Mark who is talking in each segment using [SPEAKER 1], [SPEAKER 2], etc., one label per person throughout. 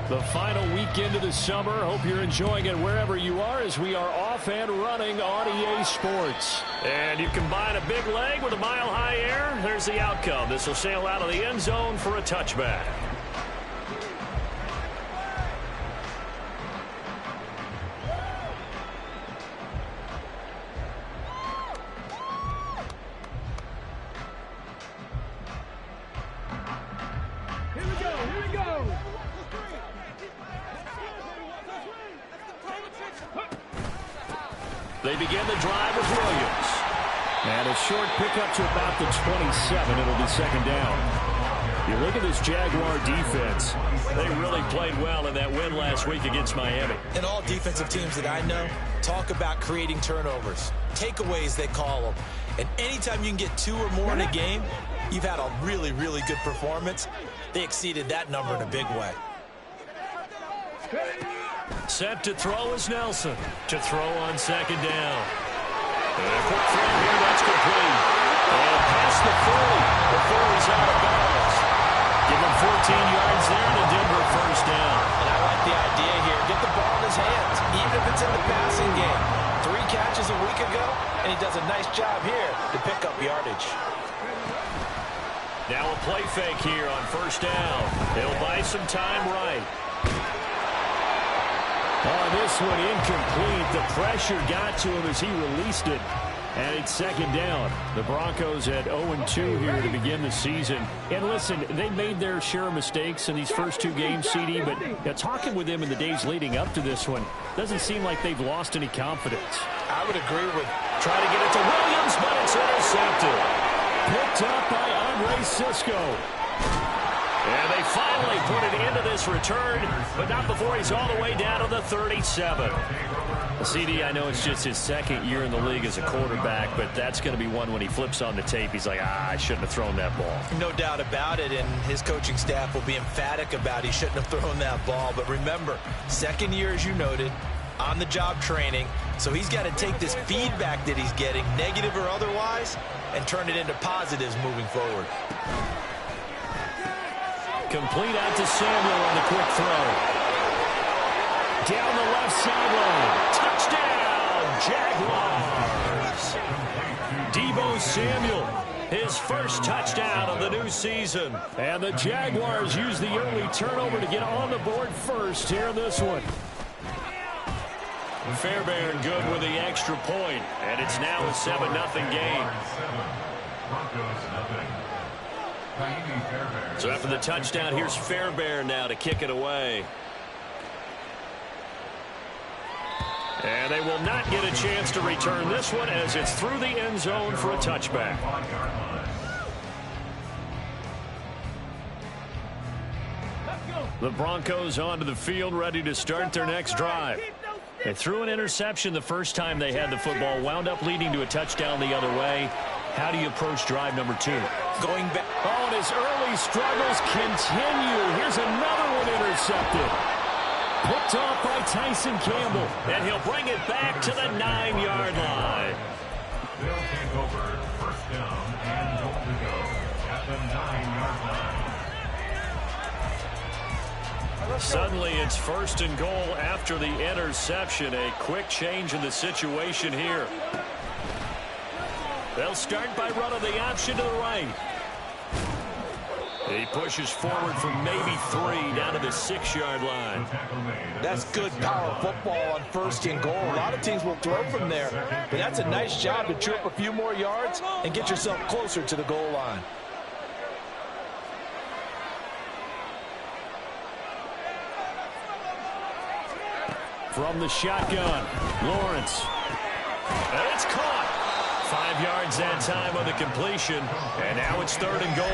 [SPEAKER 1] The final weekend of the summer. Hope you're enjoying it wherever you are as we are off and running on EA Sports.
[SPEAKER 2] And you combine a big leg with a mile-high air. There's the outcome. This will sail out of the end zone for a touchback.
[SPEAKER 1] They begin the drive with Williams. And a short pickup to about the 27. It'll be second down. You look at this Jaguar defense.
[SPEAKER 2] They really played well in that win last week against Miami.
[SPEAKER 3] And all defensive teams that I know talk about creating turnovers. Takeaways, they call them. And anytime you can get 2 or more in a game, you've had a really, really good performance. They exceeded that number in a big way.
[SPEAKER 2] Set to throw is Nelson. To throw on second down. And a quick throw here, that's complete. And past the 40. The 40's out of bounds. Give him 14 yards there and a Denver first down.
[SPEAKER 3] And I like the idea here. Get the ball in his hands, even if it's in the passing game. 3 catches a week ago, and he does a nice job here to pick up yardage.
[SPEAKER 2] Now a play fake here on first down. He'll buy some time right.
[SPEAKER 1] Oh, this one incomplete. The pressure got to him as he released it. And it's second down. The Broncos at 0-2 here to begin the season. And listen, they made their share of mistakes in these first 2 games, CD, but talking with them in the days leading up to this one, doesn't seem like they've lost any confidence.
[SPEAKER 3] I would agree with
[SPEAKER 2] trying to get it to Williams, but it's intercepted.
[SPEAKER 1] Picked up by Andre Sisco.
[SPEAKER 2] And they finally put it into this return, but not before he's all the way down to the 37.
[SPEAKER 1] CD, I know it's just his second year in the league as a quarterback, but that's going to be one when he flips on the tape. He's like, I shouldn't have thrown that ball.
[SPEAKER 3] No doubt about it, and his coaching staff will be emphatic about he shouldn't have thrown that ball. But remember, second year, as you noted, on-the-job training, so he's got to take this feedback that he's getting, negative or otherwise, and turn it into positives moving forward.
[SPEAKER 1] Complete out to Samuel on the quick throw. Down the left sideline.
[SPEAKER 2] Touchdown, Jaguars. Deebo Samuel, his first touchdown of the new season.
[SPEAKER 1] And the Jaguars use the early turnover to get on the board first here in this one.
[SPEAKER 2] Fairbairn good with the extra point, and it's now a 7-0 game. So after the touchdown, here's Fairbairn now to kick it away. And they will not get a chance to return this one as it's through the end zone for a touchback. The Broncos onto the field ready to start their next drive. They threw an interception the first time they had the football, wound up leading to a touchdown the other way. How do you approach drive number 2?
[SPEAKER 3] Going back.
[SPEAKER 1] Oh, and his early struggles continue. Here's another one intercepted. Picked off by Tyson Campbell.
[SPEAKER 2] And he'll bring it back to the 9-yard line.
[SPEAKER 4] They'll take over first down and goal to go at the 9-yard line.
[SPEAKER 2] Suddenly it's first and goal after the interception. A quick change in the situation here. They'll start by running the option to the right. He pushes forward from maybe 3 down to the 6-yard line.
[SPEAKER 3] That's good power football on first and goal. A lot of teams will throw from there, but that's a nice job to trip a few more yards and get yourself closer to the goal line.
[SPEAKER 1] From the shotgun, Lawrence.
[SPEAKER 2] And it's caught. 5 yards that time on the completion, and now it's third and goal.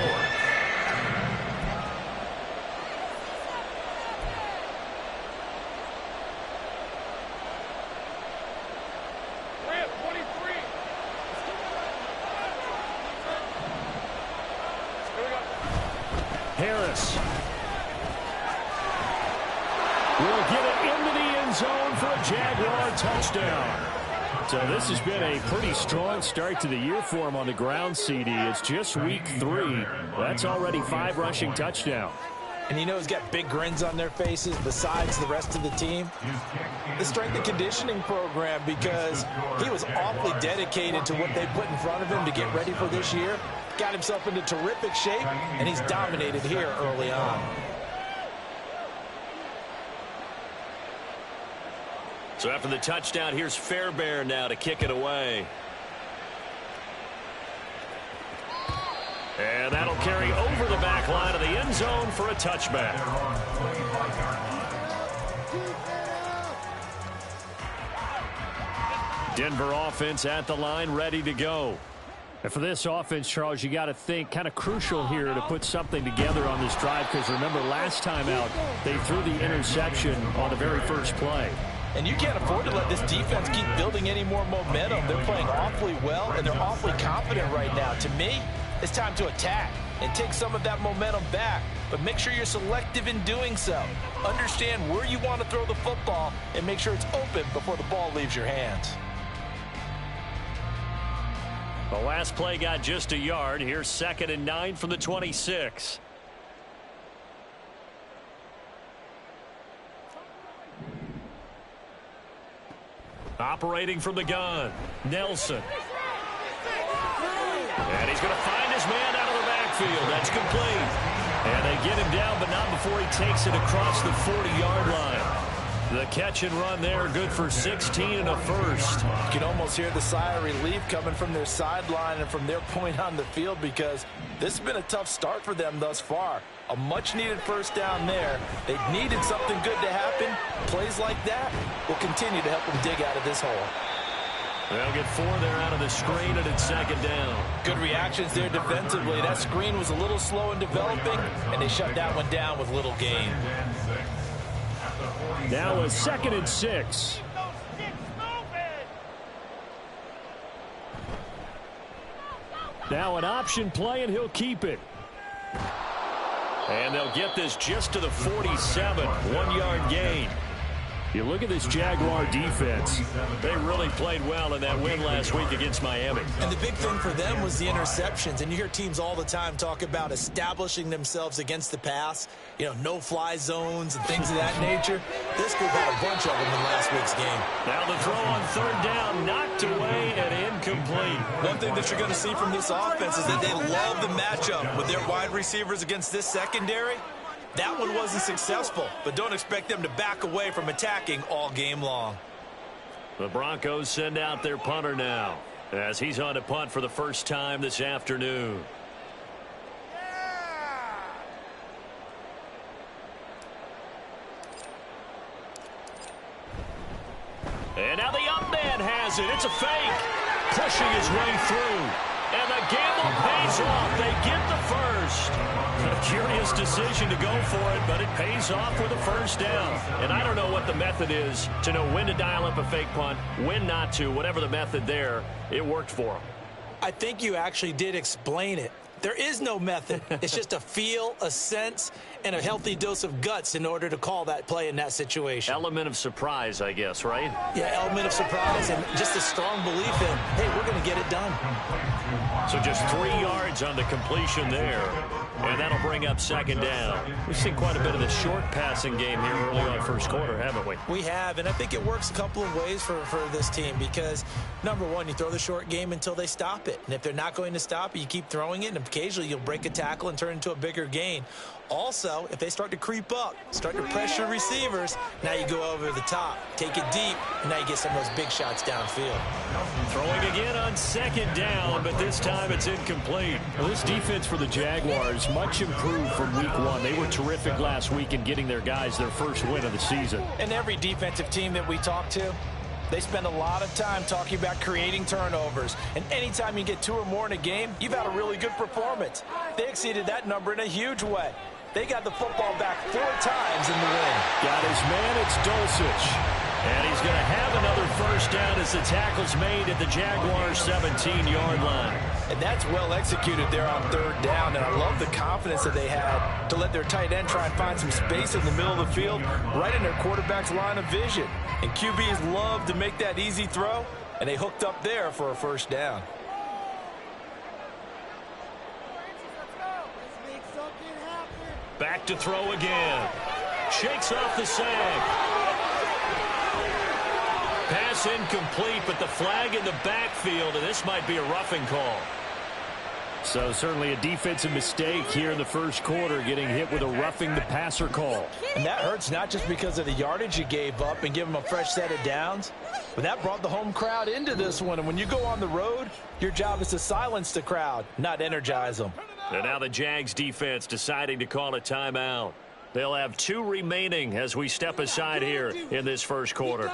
[SPEAKER 1] Harris will get it into the end zone for a Jaguar touchdown. So this has been a pretty strong start to the year for him on the ground, CD. It's just week 3. That's already 5 rushing touchdowns.
[SPEAKER 3] and you know he's got big grins on their faces besides the rest of the team? The strength and conditioning program, because he was awfully dedicated to what they put in front of him to get ready for this year. Got himself into terrific shape, and he's dominated here early on.
[SPEAKER 2] So after the touchdown, here's Fairbairn now to kick it away. And that'll carry over the back line of the end zone for a touchback. Denver offense at the line, ready to go.
[SPEAKER 1] And for this offense, Charles, you got to think kind of crucial here to put something together on this drive, because remember last time out they threw the interception on the very first play.
[SPEAKER 3] And you can't afford to let this defense keep building any more momentum. They're playing awfully well, and they're awfully confident right now. To me, it's time to attack and take some of that momentum back, but make sure you're selective in doing so. Understand where you want to throw the football and make sure it's open before the ball leaves your hands.
[SPEAKER 2] The last play got just a yard. Here's 2nd and 9 from the 26. Operating from the gun, Nelson. And he's going to find his man out of the backfield. That's complete. And they get him down, but not before he takes it across the 40-yard line. The catch and run there, good for 16 and a first.
[SPEAKER 3] You can almost hear the sigh of relief coming from their sideline and from their point on the field, because this has been a tough start for them thus far. A much-needed first down there. They needed something good to happen. Plays like that will continue to help them dig out of this hole.
[SPEAKER 2] They'll get 4 there out of the screen, and it's 2nd down.
[SPEAKER 3] Good reactions there defensively. That screen was a little slow in developing, and they shut that one down with little gain.
[SPEAKER 1] Now a 2nd and 6. Now an option play, and he'll keep it.
[SPEAKER 2] And they'll get this just to the 47. 1-yard gain.
[SPEAKER 1] You look at this Jaguar defense.
[SPEAKER 2] They really played well in that win last week against Miami.
[SPEAKER 3] And the big thing for them was the interceptions. And you hear teams all the time talk about establishing themselves against the pass. You know, no-fly zones and things of that nature. This group had a bunch of them in last week's game.
[SPEAKER 2] Now the throw on 3rd down, knocked away and incomplete.
[SPEAKER 3] One thing that you're going to see from this offense is that they love the matchup with their wide receivers against this secondary. That one wasn't successful, but don't expect them to back away from attacking all game long.
[SPEAKER 2] The Broncos send out their punter now, as he's on to punt for the first time this afternoon. And now the up man has it. It's a fake. Pushing his way through. And the gamble pays off. They get the first. A curious decision to go for it, but it pays off with a first down. And I don't know what the method is to know when to dial up a fake punt, when not to. Whatever the method there, it worked for them.
[SPEAKER 3] I think you actually did explain it. There is no method. It's just a feel, a sense, and a healthy dose of guts in order to call that play in that situation.
[SPEAKER 2] Element of surprise, I guess, right?
[SPEAKER 3] Yeah, element of surprise and just a strong belief in, hey, we're going to get it done.
[SPEAKER 2] So just 3 yards on the completion there. And that'll bring up 2nd down. We've seen quite a bit of the short passing game here early on first quarter, haven't we?
[SPEAKER 3] We have, and I think it works a couple of ways for this team because, number one, you throw the short game until they stop it. And if they're not going to stop it, you keep throwing it, and occasionally you'll break a tackle and turn into a bigger gain. Also, if they start to creep up, start to pressure receivers, now you go over the top, take it deep, and now you get some of those big shots downfield.
[SPEAKER 2] Throwing again on 2nd down, but this time it's incomplete.
[SPEAKER 1] Well, this defense for the Jaguars, much improved from week 1. They were terrific last week in getting their guys their first win of the season.
[SPEAKER 3] And every defensive team that we talk to, they spend a lot of time talking about creating turnovers. And anytime you get 2 or more in a game, you've had a really good performance. They exceeded that number in a huge way. They got the football back 4 times in the win.
[SPEAKER 1] Got his man, it's Dulcich.
[SPEAKER 2] And he's going to have another first down as the tackle's made at the Jaguars' 17-yard line.
[SPEAKER 3] And that's well executed there on 3rd down. And I love the confidence that they had to let their tight end try and find some space in the middle of the field, right in their quarterback's line of vision. And QBs love to make that easy throw, and they hooked up there for a first down.
[SPEAKER 2] Back back to throw again. Shakes off the sag. Pass incomplete, but the flag in the backfield, and this might be a roughing call.
[SPEAKER 1] So certainly a defensive mistake here in the first quarter, getting hit with a roughing the passer call.
[SPEAKER 3] And that hurts not just because of the yardage you gave up and give them a fresh set of downs, but that brought the home crowd into this one. And when you go on the road, your job is to silence the crowd, not energize them.
[SPEAKER 2] And now the Jags defense deciding to call a timeout. They'll have 2 remaining as we step aside here in this first quarter.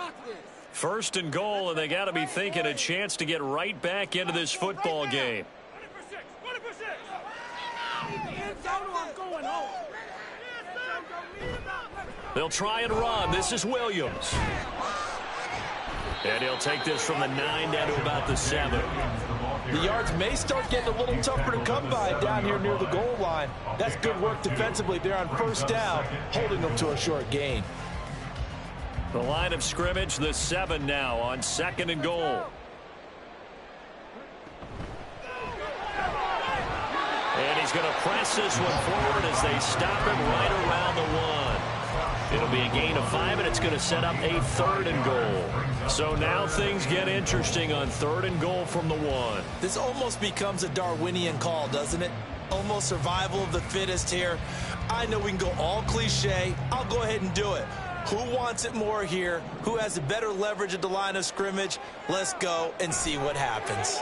[SPEAKER 2] First and goal, and they got to be thinking a chance to get right back into this football game. They'll try and run. This is Williams. And he'll take this from the 9 down to about the 7.
[SPEAKER 3] The yards may start getting a little tougher to come by down here near the goal line. That's good work defensively there on first down, holding them to a short gain.
[SPEAKER 2] The line of scrimmage, the 7 now on 2nd and goal. And he's going to press this one forward as they stop him right around the 1. It'll be a gain of 5, and it's going to set up a 3rd and goal. So now things get interesting on 3rd and goal from the 1.
[SPEAKER 3] This almost becomes a Darwinian call, doesn't it? Almost survival of the fittest here. I know we can go all cliche. I'll go ahead and do it. Who wants it more here? Who has a better leverage at the line of scrimmage? Let's go and see what happens.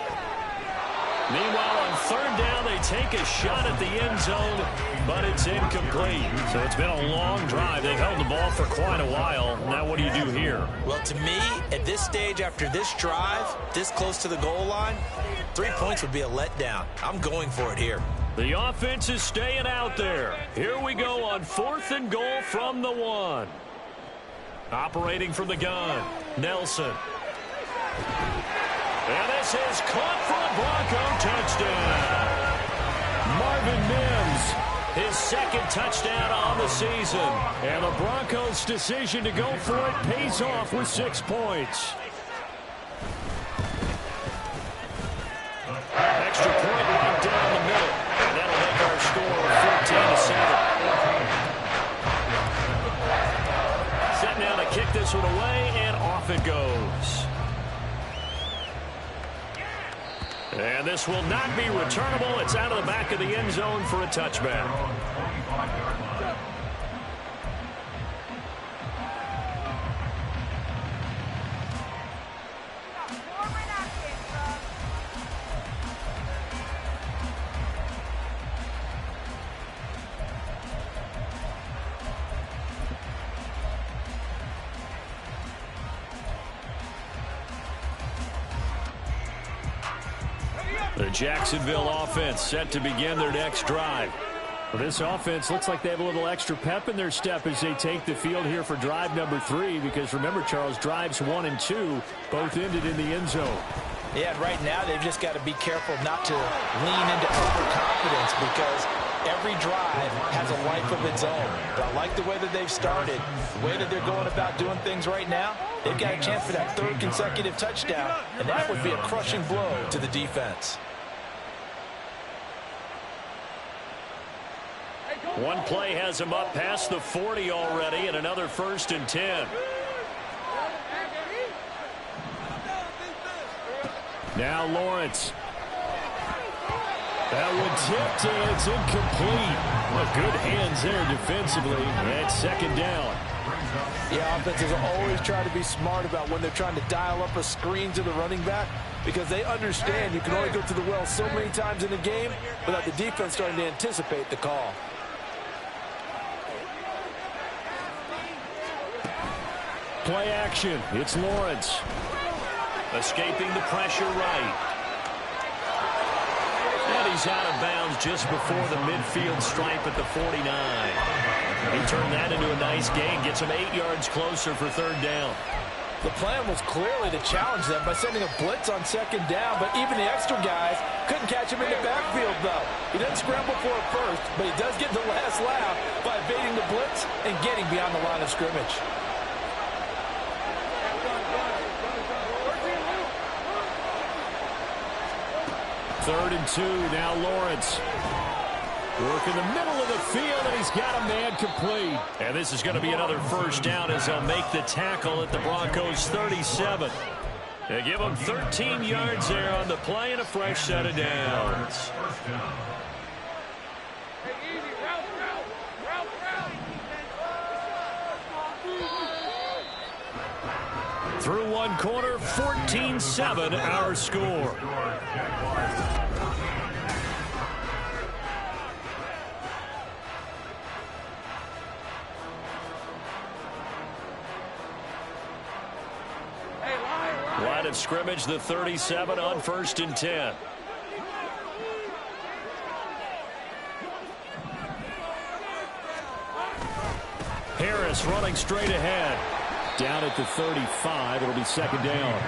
[SPEAKER 2] Meanwhile, on 3rd down, they take a shot at the end zone, but it's incomplete. So it's been a long drive. They've held the ball for quite a while. Now what do you do here?
[SPEAKER 3] Well, to me, at this stage, after this drive, this close to the goal line, 3 points would be a letdown. I'm going for it here.
[SPEAKER 2] The offense is staying out there. Here we go on 4th and goal from the 1. Operating from the gun, Nelson. And this is caught for a Bronco touchdown. Marvin Mims, his 2nd touchdown on the season.
[SPEAKER 1] And the Broncos' decision to go for it pays off with 6 points.
[SPEAKER 2] Extra point right down the middle. And that'll make our score 14-7. Set now to kick this one away, and off it goes. And this will not be returnable. It's out of the back of the end zone for a touchback. The Jacksonville offense set to begin their next drive.
[SPEAKER 1] Well, this offense looks like they have a little extra pep in their step as they take the field here for drive number 3, because remember, Charles, drives 1 and 2 both ended in the end zone.
[SPEAKER 3] Yeah, and right now they've just got to be careful not to lean into overconfidence, because every drive has a life of its own. But I like the way that they've started, the way that they're going about doing things right now. They've got a chance for that 3rd consecutive touchdown, and that would be a crushing blow to the defense.
[SPEAKER 2] One play has him up past the 40 already, and another 1st and 10.
[SPEAKER 1] Now Lawrence. That one tipped, and it's incomplete. Well, good hands there defensively. And 2nd down.
[SPEAKER 3] Yeah, offenses always try to be smart about when they're trying to dial up a screen to the running back, because they understand you can only go to the well so many times in a game without the defense starting to anticipate the call.
[SPEAKER 1] Play action. It's Lawrence.
[SPEAKER 2] Escaping the pressure right. And he's out of bounds just before the midfield stripe at the 49. He turned that into a nice gain. Gets him 8 yards closer for 3rd down.
[SPEAKER 3] The plan was clearly to challenge them by sending a blitz on 2nd down, but even the extra guys couldn't catch him in the backfield, though. He doesn't scramble for it first, but he does get the last laugh by evading the blitz and getting beyond the line of scrimmage.
[SPEAKER 1] Third and 2, now Lawrence. Work in the middle of the field, and he's got a man complete.
[SPEAKER 2] And this is going to be another first down as they'll make the tackle at the Broncos' 37. They give them 13 yards there on the play and a fresh set of downs. Through one quarter, 14-7 our score. Line of scrimmage, the 37 on 1st and 10. Harris running straight ahead.
[SPEAKER 1] Down at the 35, it'll be second down.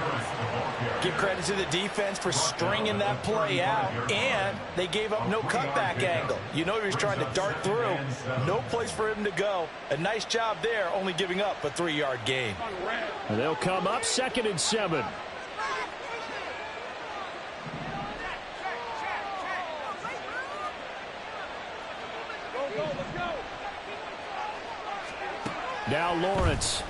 [SPEAKER 3] Give credit to the defense for stringing that play out, and they gave up no cutback angle. You know he was trying to dart through. No place for him to go. A nice job there, only giving up a 3-yard gain.
[SPEAKER 1] And they'll come up 2nd and 7. Now Lawrence.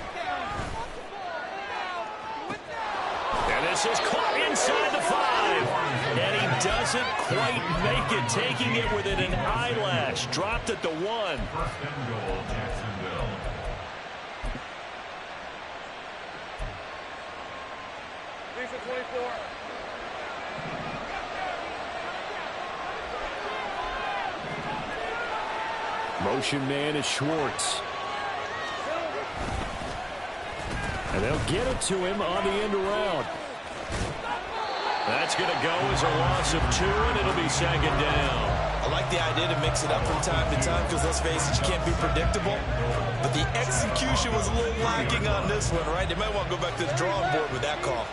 [SPEAKER 2] And this is caught inside the 5. And he doesn't quite make it, taking it within an eyelash. Dropped at the 1.
[SPEAKER 4] 1st and goal, Jacksonville.
[SPEAKER 1] Motion man is Schwartz. And they'll get it to him on the end around.
[SPEAKER 2] That's going to go as a loss of 2, and it'll be second down.
[SPEAKER 3] I like the idea to mix it up from time to time because, let's face it, you can't be predictable. But the execution was a little lacking on this one, right? They might want to go back to the drawing board with that call.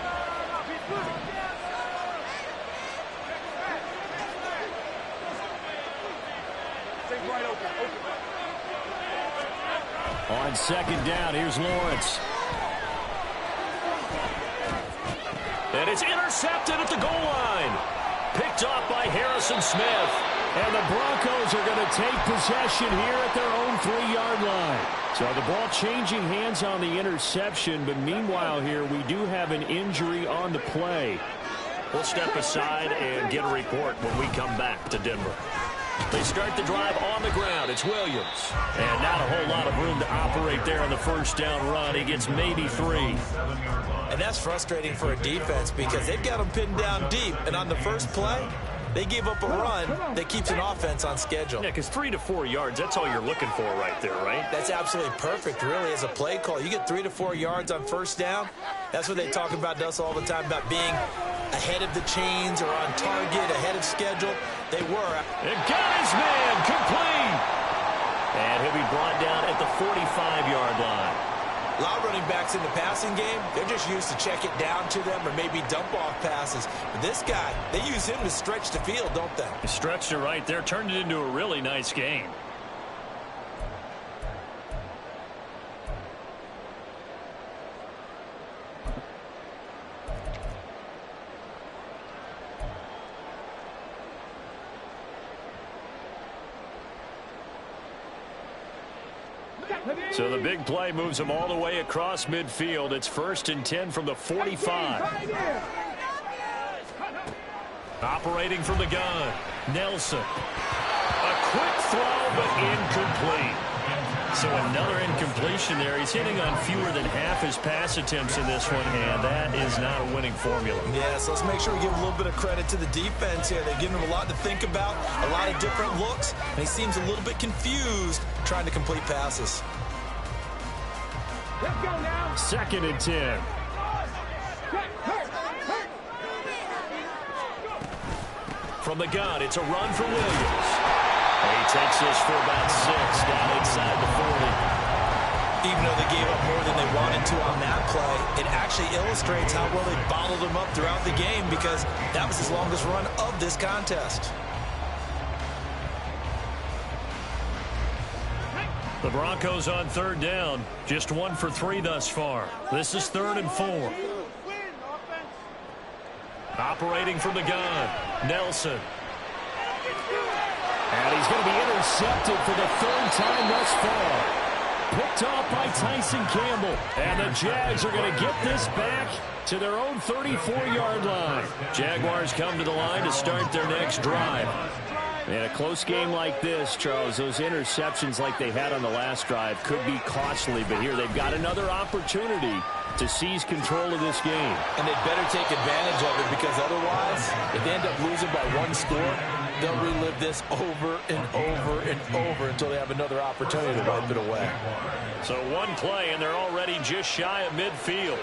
[SPEAKER 1] On 2nd down, here's Lawrence.
[SPEAKER 2] And it's intercepted at the goal line. Picked off by Harrison Smith.
[SPEAKER 1] And the Broncos are going to take possession here at their own 3-yard line. So the ball changing hands on the interception, but meanwhile here we do have an injury on the play.
[SPEAKER 2] We'll step aside and get a report when we come back to Denver. They start the drive on the ground. It's Williams. And not a whole lot of room to operate there on the first down run. He gets maybe 3.
[SPEAKER 3] And that's frustrating for a defense because they've got them pinned down deep. And on the first play, they gave up a run that keeps an offense on schedule.
[SPEAKER 2] Yeah, because 3 to 4 yards, that's all you're looking for right there, right?
[SPEAKER 3] That's absolutely perfect, really, as a play call. You get 3 to 4 yards on first down. That's what they talk about to us all the time, about being ahead of the chains or on target, ahead of schedule. They were.
[SPEAKER 2] And got his man complete. And he'll be brought down at the 45-yard line.
[SPEAKER 3] A lot of running backs in the passing game, they're just used to check it down to them or maybe dump off passes. But this guy, they use him to stretch the field, don't they?
[SPEAKER 2] He stretched it right there, turned it into a really nice game. So the big play moves them all the way across midfield. It's 1st and 10 from the 45. Operating from the gun, Nelson. A quick throw, but incomplete. So another incompletion there. He's hitting on fewer than half his pass attempts in this one, and that is not a winning formula.
[SPEAKER 3] Yeah, so let's make sure we give a little bit of credit to the defense here. They've given him a lot to think about, a lot of different looks, and he seems a little bit confused trying to complete passes.
[SPEAKER 1] Let's go now. 2nd and 10.
[SPEAKER 2] From the gun, it's a run for Williams. And he takes this for about 6 down inside the 40.
[SPEAKER 3] Even though they gave up more than they wanted to on that play, it actually illustrates how well they bottled him up throughout the game because that was his longest run of this contest.
[SPEAKER 2] The Broncos on 3rd down. Just 1 for 3 thus far. This is 3rd and 4. Operating from the gun, Nelson. And
[SPEAKER 1] And he's going to be intercepted for the third time thus far. Picked off by Tyson Campbell. And the Jags are going to get this back to their own 34-yard line. Jaguars come to the line to start their next drive. In a close game like this, Charles, those interceptions like they had on the last drive could be costly. But here they've got another opportunity to seize control of this game.
[SPEAKER 3] And they better take advantage of it, because otherwise, if they end up losing by one score, they'll relive this over and over and over until they have another opportunity to wipe it away.
[SPEAKER 2] So one play, and they're already just shy of midfield.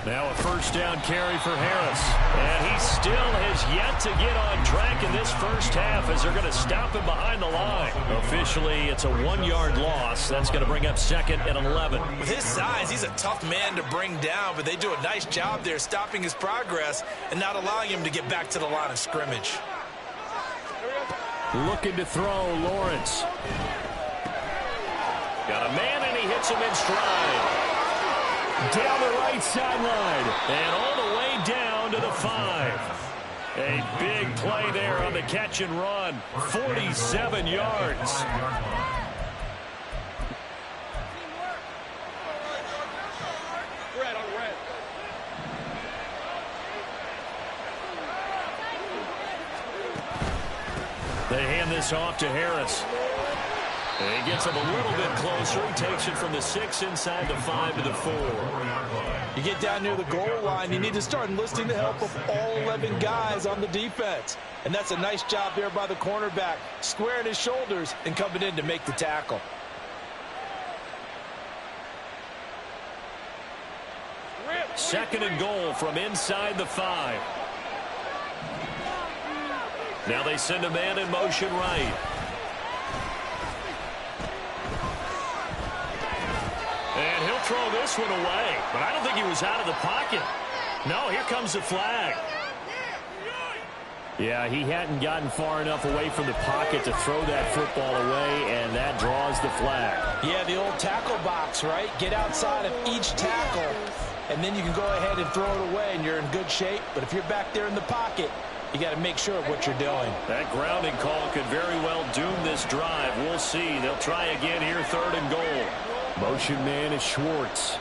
[SPEAKER 2] Now a first down carry for Harris. And he still has yet to get on track in this first half, as they're going to stop him behind the line. Officially, it's a 1-yard loss. That's going to bring up second and 11.
[SPEAKER 3] With his size, he's a tough man to bring down, but they do a nice job there stopping his progress and not allowing him to get back to the line of scrimmage.
[SPEAKER 1] Looking to throw, Lawrence.
[SPEAKER 2] Got a man, and he hits him in stride.
[SPEAKER 1] Down the right sideline.
[SPEAKER 2] And all the way down to the 5. A big play there on the catch and run. 47 yards. They hand this off to Harris. And he gets him a little bit closer. He takes it from the 6 inside the 5 to the 4.
[SPEAKER 3] You get down near the goal line, you need to start enlisting the help of all 11 guys on the defense. And that's a nice job there by the cornerback, squaring his shoulders and coming in to make the tackle.
[SPEAKER 2] Second and goal from inside the 5. Now they send a man in motion right. And he'll throw this one away. But I don't think he was out of the pocket. No, here comes the flag.
[SPEAKER 1] Yeah, he hadn't gotten far enough away from the pocket to throw that football away, and that draws the flag.
[SPEAKER 3] Yeah, the old tackle box, right? Get outside of each tackle, and then you can go ahead and throw it away, and you're in good shape. But if you're back there in the pocket, you got to make sure of what you're doing.
[SPEAKER 2] That grounding call could very well doom this drive. We'll see. They'll try again here, third and goal.
[SPEAKER 1] Motion man is Schwartz.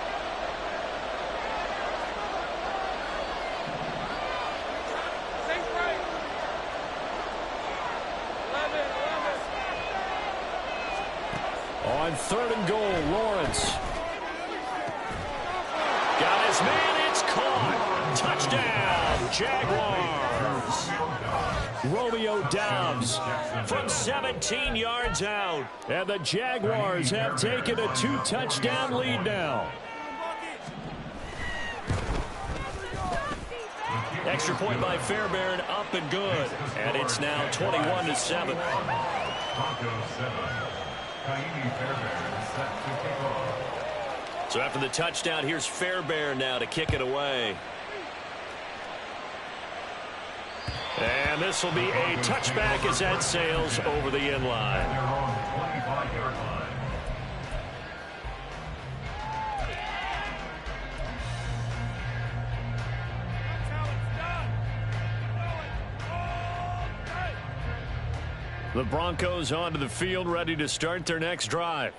[SPEAKER 1] On third and goal, Lawrence.
[SPEAKER 2] Got his man, it's caught. Touchdown, Jaguars.
[SPEAKER 1] Romeo Doubs
[SPEAKER 2] From 17 yards out.
[SPEAKER 1] and the Jaguars have taken a 2-touchdown lead now.
[SPEAKER 2] Extra point by Fairbairn, up and good. And it's now 21-7. So after the touchdown, here's Fairbairn now to kick it away. And this will be a touchback as that sails over the end line. The Broncos onto the field, ready to start their next drive.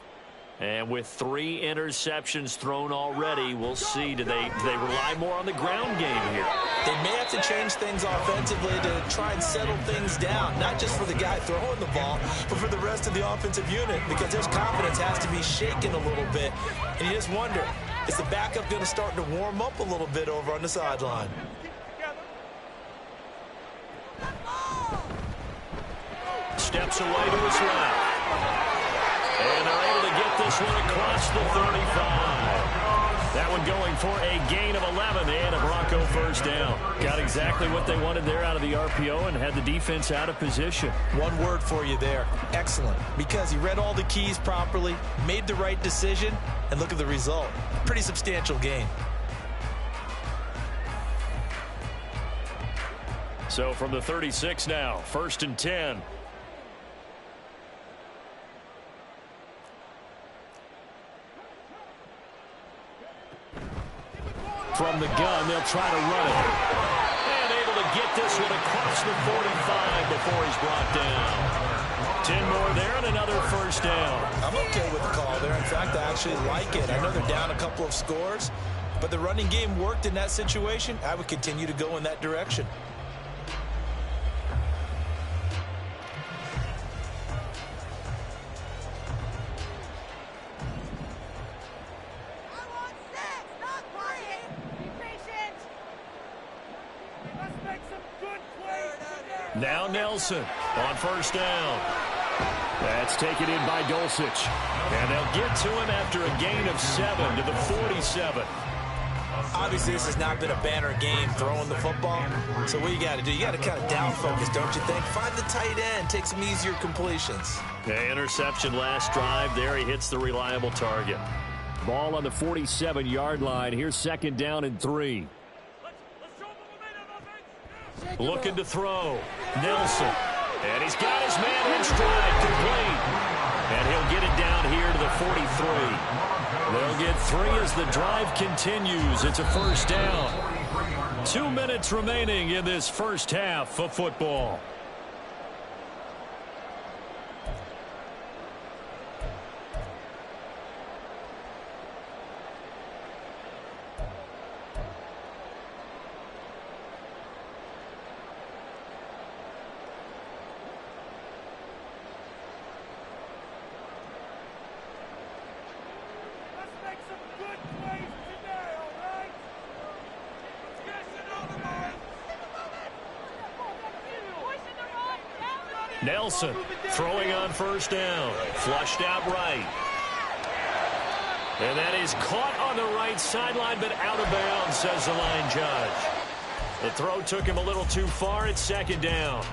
[SPEAKER 2] And with 3 interceptions thrown already, we'll see. Do they rely more on the ground game here?
[SPEAKER 3] They may have to change things offensively to try and settle things down, not just for the guy throwing the ball, but for the rest of the offensive unit, because their confidence has to be shaken a little bit. And you just wonder, is the backup going to start to warm up a little bit over on the sideline?
[SPEAKER 2] Steps away to his left. And they're able to get this one across the 35. That one going for a gain of 11 and a Bronco first down. Got exactly what they wanted there out of the RPO and had the defense out of position.
[SPEAKER 3] One word for you there, excellent, because he read all the keys properly, made the right decision, and look at the result. Pretty substantial gain.
[SPEAKER 2] So from the 36 now, 1st and 10.
[SPEAKER 1] From the gun, they'll try to run it.
[SPEAKER 2] And able to get this one across the 45 before he's brought down. 10 more there and another first down.
[SPEAKER 3] I'm okay with the call there. In fact, I actually like it. I know they're down a couple of scores, but the running game worked in that situation. I would continue to go in that direction.
[SPEAKER 2] Now Nelson on first down.
[SPEAKER 1] That's taken in by Dulcich.
[SPEAKER 2] And they'll get to him after a gain of 7 to the 47.
[SPEAKER 3] Obviously, this has not been a banner game throwing the football. So what you got to do, you got to kind of down focus, don't you think? Find the tight end, take some easier completions.
[SPEAKER 2] Okay, interception last drive. There he hits the reliable target.
[SPEAKER 1] Ball on the 47-yard line. Here's second down and 3.
[SPEAKER 2] Looking to throw. Nelson. And he's got his man in stride, complete. And he'll get it down here to the 43. They'll get 3 as the drive continues. It's a first down. 2 minutes remaining in this first half of football. Nelson throwing on first down. Flushed out right. And that is caught on the right sideline, but out of bounds, says the line judge. The throw took him a little too far. It's second down.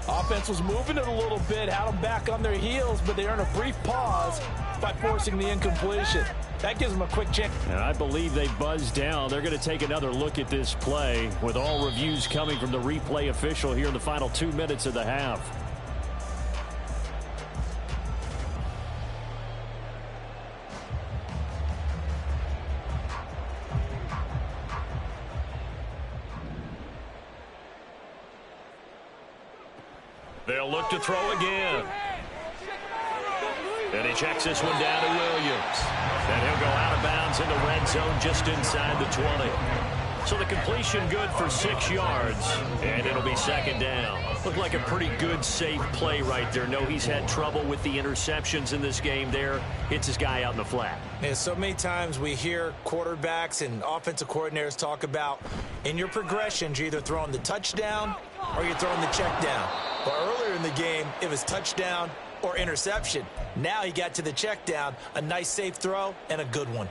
[SPEAKER 3] Offense was moving it a little bit, had them back on their heels, but they earned a brief pause by forcing the incompletion. That gives them a quick check.
[SPEAKER 1] And I believe they buzzed down. They're going to take another look at this play with all reviews coming from the replay official here in the final 2 minutes of the half.
[SPEAKER 2] They'll look to throw again. And he checks this one down to Williams. And he'll go out of bounds in the red zone just inside the 20. So the completion good for 6 yards, and it'll be second down. Looked like a pretty good, safe play right there. No, he's had trouble with the interceptions in this game there. Hits his guy out in the flat.
[SPEAKER 3] Yeah, so many times we hear quarterbacks and offensive coordinators talk about in your progressions, you're either throwing the touchdown or you're throwing the check down. But earlier in the game, it was touchdown or interception. Now he got to the check down, a nice safe throw, and a good one.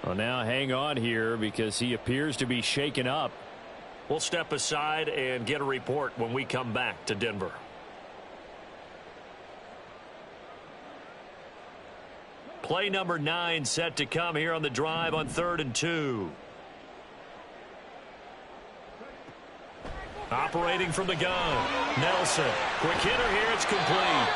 [SPEAKER 1] Well, now hang on here because he appears to be shaken up.
[SPEAKER 2] We'll step aside and get a report when we come back to Denver. Play number 9 set to come here on the drive on 3rd and 2. Operating from the gun. Nelson. Quick hitter here. It's complete.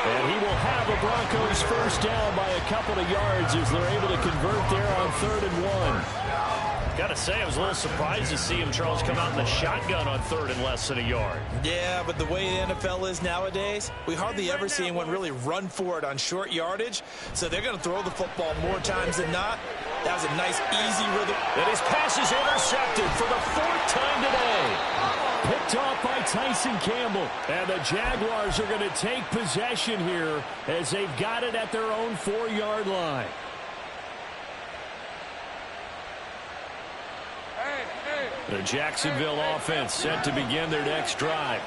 [SPEAKER 1] And he will have the Broncos first down by a couple of yards as they're able to convert there on 3rd and 1.
[SPEAKER 2] Got to say, I was a little surprised to see him, Charles, come out in the shotgun on 3rd and less than a yard.
[SPEAKER 3] Yeah, but the way the NFL is nowadays, we hardly ever see anyone really run for it on short yardage. So they're going to throw the football more times than not. That was a nice, easy rhythm.
[SPEAKER 2] And his pass is intercepted for the 4th time today.
[SPEAKER 1] Picked off by Tyson Campbell. And the Jaguars are going to take possession here as they've got it at their own 4-yard line.
[SPEAKER 2] The Jacksonville offense set to begin their next drive.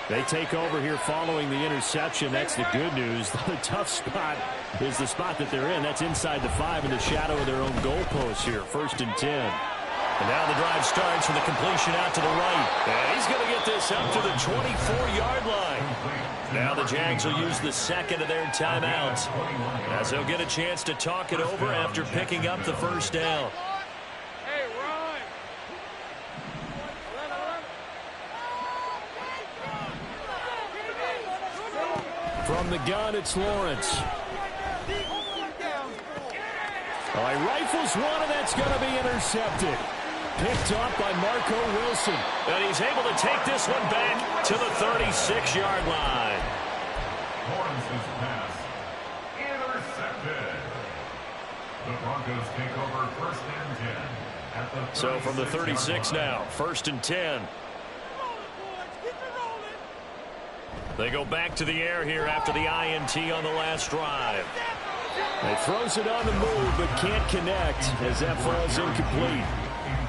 [SPEAKER 1] They take over here following the interception. That's the good news. The tough spot is the spot that they're in. That's inside the 5 in the shadow of their own goalpost here. 1st and 10.
[SPEAKER 2] And now the drive starts with a completion out to the right. And he's going to get this up to the 24-yard line. Now the Jags will use the second of their timeouts as they'll get a chance to talk it over after picking up the first down.
[SPEAKER 1] From the gun, it's Lawrence. Oh, he rifles one, and that's going to be intercepted. Picked up by Marco Wilson.
[SPEAKER 2] And he's able to take this one back to the 36-yard line.
[SPEAKER 4] Lawrence's pass intercepted. The Broncos take over 1st and 10 at the
[SPEAKER 2] So from the 36 now, 1st and 10. They go back to the air here after the INT on the last drive.
[SPEAKER 1] He throws it on the move, but can't connect as that falls incomplete.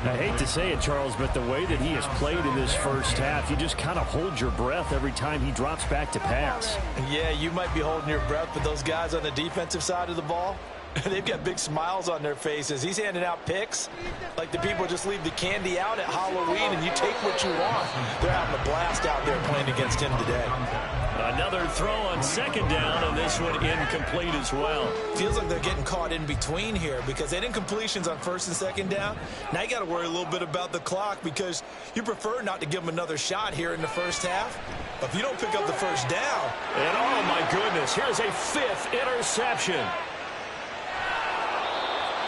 [SPEAKER 1] I hate to say it, Charles, but the way that he has played in this first half, you just kind of hold your breath every time he drops back to pass.
[SPEAKER 3] Yeah, you might be holding your breath, but those guys on the defensive side of the ball, they've got big smiles on their faces. He's handing out picks like the people just leave the candy out at Halloween and you take what you want. They're having a blast out there playing against him today.
[SPEAKER 2] Another throw on 2nd down, and this one incomplete as well.
[SPEAKER 3] Feels like they're getting caught in between here because they didn't incompletions on 1st and 2nd down. Now you got to worry a little bit about the clock because you prefer not to give them another shot here in the first half. But if you don't pick up the 1st down.
[SPEAKER 2] And oh my goodness, here's a 5th interception.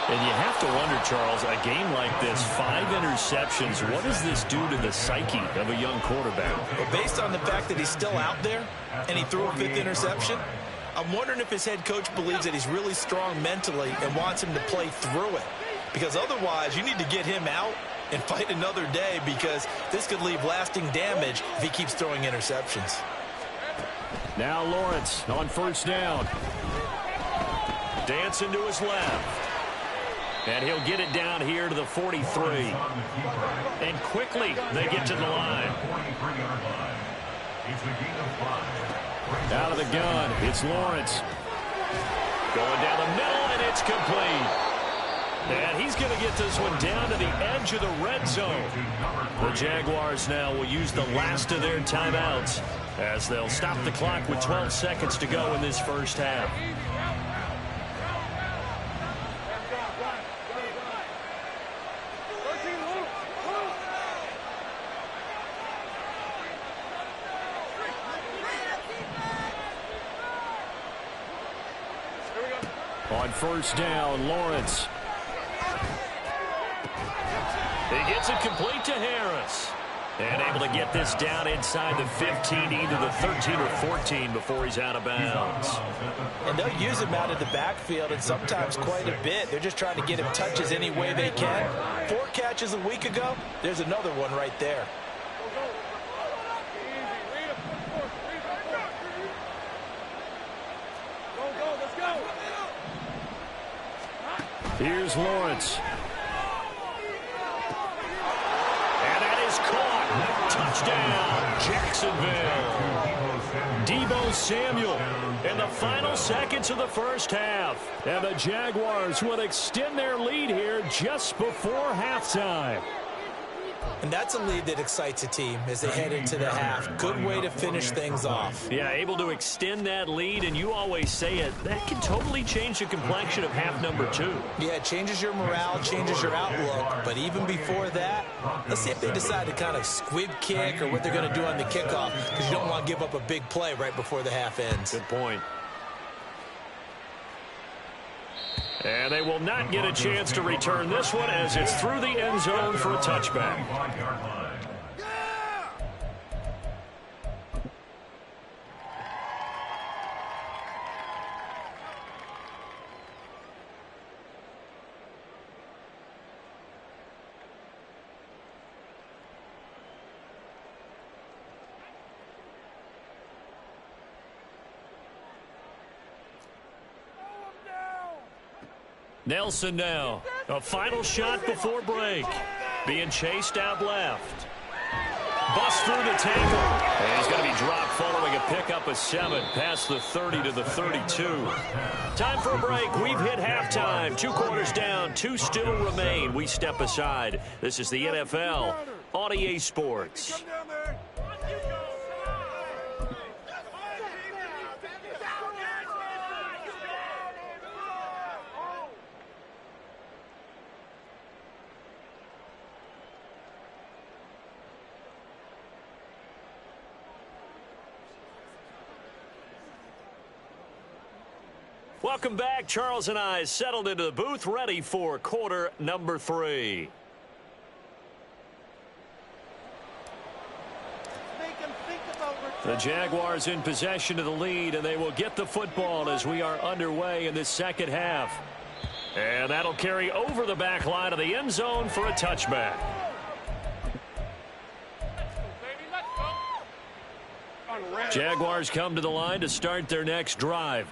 [SPEAKER 2] And you have to wonder, Charles, a game like this, 5 interceptions, what does this do to the psyche of a young quarterback?
[SPEAKER 3] But based on the fact that he's still out there and he threw a 5th interception, I'm wondering if his head coach believes that he's really strong mentally and wants him to play through it. Because otherwise, you need to get him out and fight another day because this could leave lasting damage if he keeps throwing interceptions.
[SPEAKER 1] Now Lawrence on 1st down.
[SPEAKER 2] Dancing to his left. And he'll get it down here to the 43. And quickly, they get to the line.
[SPEAKER 1] Out of the gun, it's Lawrence.
[SPEAKER 2] Going down the middle, and it's complete. And he's going to get this one down to the edge of the red zone. The Jaguars now will use the last of their timeouts as they'll stop the clock with 12 seconds to go in this first half.
[SPEAKER 1] On 1st down, Lawrence.
[SPEAKER 2] He gets it complete to Harris. And able to get this down inside the 15, either the 13 or 14 before he's out of bounds.
[SPEAKER 3] And they'll use him out of the backfield and sometimes quite a bit. They're just trying to get him touches any way they can. 4 catches a week ago. There's another one right there.
[SPEAKER 1] Here's Lawrence.
[SPEAKER 2] And that is caught. Touchdown, Jacksonville.
[SPEAKER 1] Deebo Samuel in the final seconds of the first half. And the Jaguars will extend their lead here just before halftime.
[SPEAKER 3] And that's a lead that excites a team as they head into the half. Good way to finish things off.
[SPEAKER 2] Yeah, able to extend that lead, and you always say it, that can totally change the complexion of half number 2.
[SPEAKER 3] Yeah, it changes your morale, changes your outlook. But even before that, let's see if they decide to kind of squib kick or what they're going to do on the kickoff, because you don't want to give up a big play right before the half ends.
[SPEAKER 2] Good point. And they will not get a chance to return this one as it's through the end zone for a touchback. Nelson now. A final shot before break. Being chased out left. Bust through the tackle. And he's going to be dropped following a pickup of 7 past the 30 to the 32. Time for a break. We've hit halftime. 2 quarters down. 2 still remain. We step aside. This is the NFL on EA Sports. Welcome back. Charles and I settled into the booth, ready for quarter number 3. The Jaguars in possession of the lead, and they will get the football as we are underway in this second half. And that'll carry over the back line of the end zone for a touchback. Jaguars come to the line to start their next drive.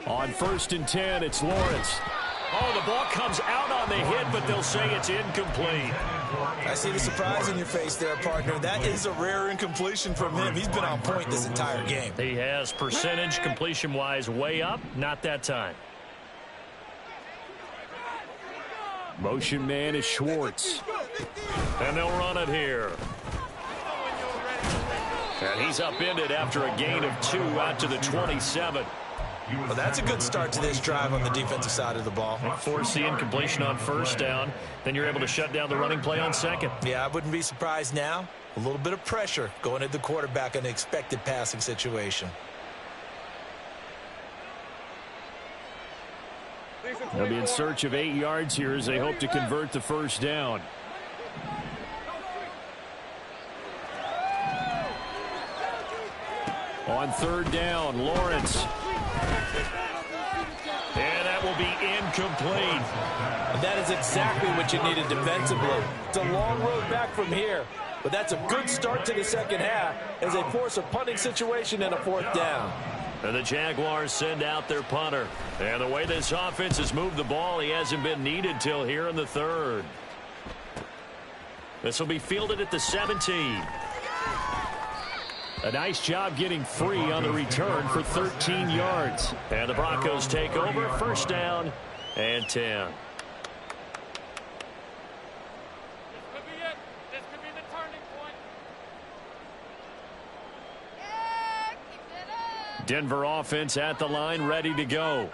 [SPEAKER 2] On 1st and 10, it's Lawrence. Oh, the ball comes out on the hit, but they'll say it's incomplete.
[SPEAKER 3] I see the surprise in your face there, partner. That is a rare incompletion from him. He's been on point this entire game.
[SPEAKER 2] He has percentage completion-wise way up, not that time. Motion man is Schwartz. And they'll run it here. And he's upended after a gain of 2 out to the 27.
[SPEAKER 3] Well, that's a good start to this drive on the defensive side of the ball.
[SPEAKER 2] Force the incompletion on 1st down. Then you're able to shut down the running play on 2nd.
[SPEAKER 3] Yeah, I wouldn't be surprised now. A little bit of pressure going at the quarterback in an expected passing situation.
[SPEAKER 1] They'll be in search of 8 yards here as they hope to convert the 1st down. On 3rd down, Lawrence.
[SPEAKER 2] And that will be incomplete.
[SPEAKER 3] And that is exactly what you needed defensively. It's a long road back from here, but that's a good start to the second half as they force a punting situation and a 4th down.
[SPEAKER 2] And the Jaguars send out their punter. And the way this offense has moved the ball, he hasn't been needed till here in the 3rd. This will be fielded at the 17.
[SPEAKER 1] A nice job getting free on the return for 13 yards.
[SPEAKER 2] And the Broncos take over, 1st down and 10.
[SPEAKER 1] Denver offense at the line, ready to go.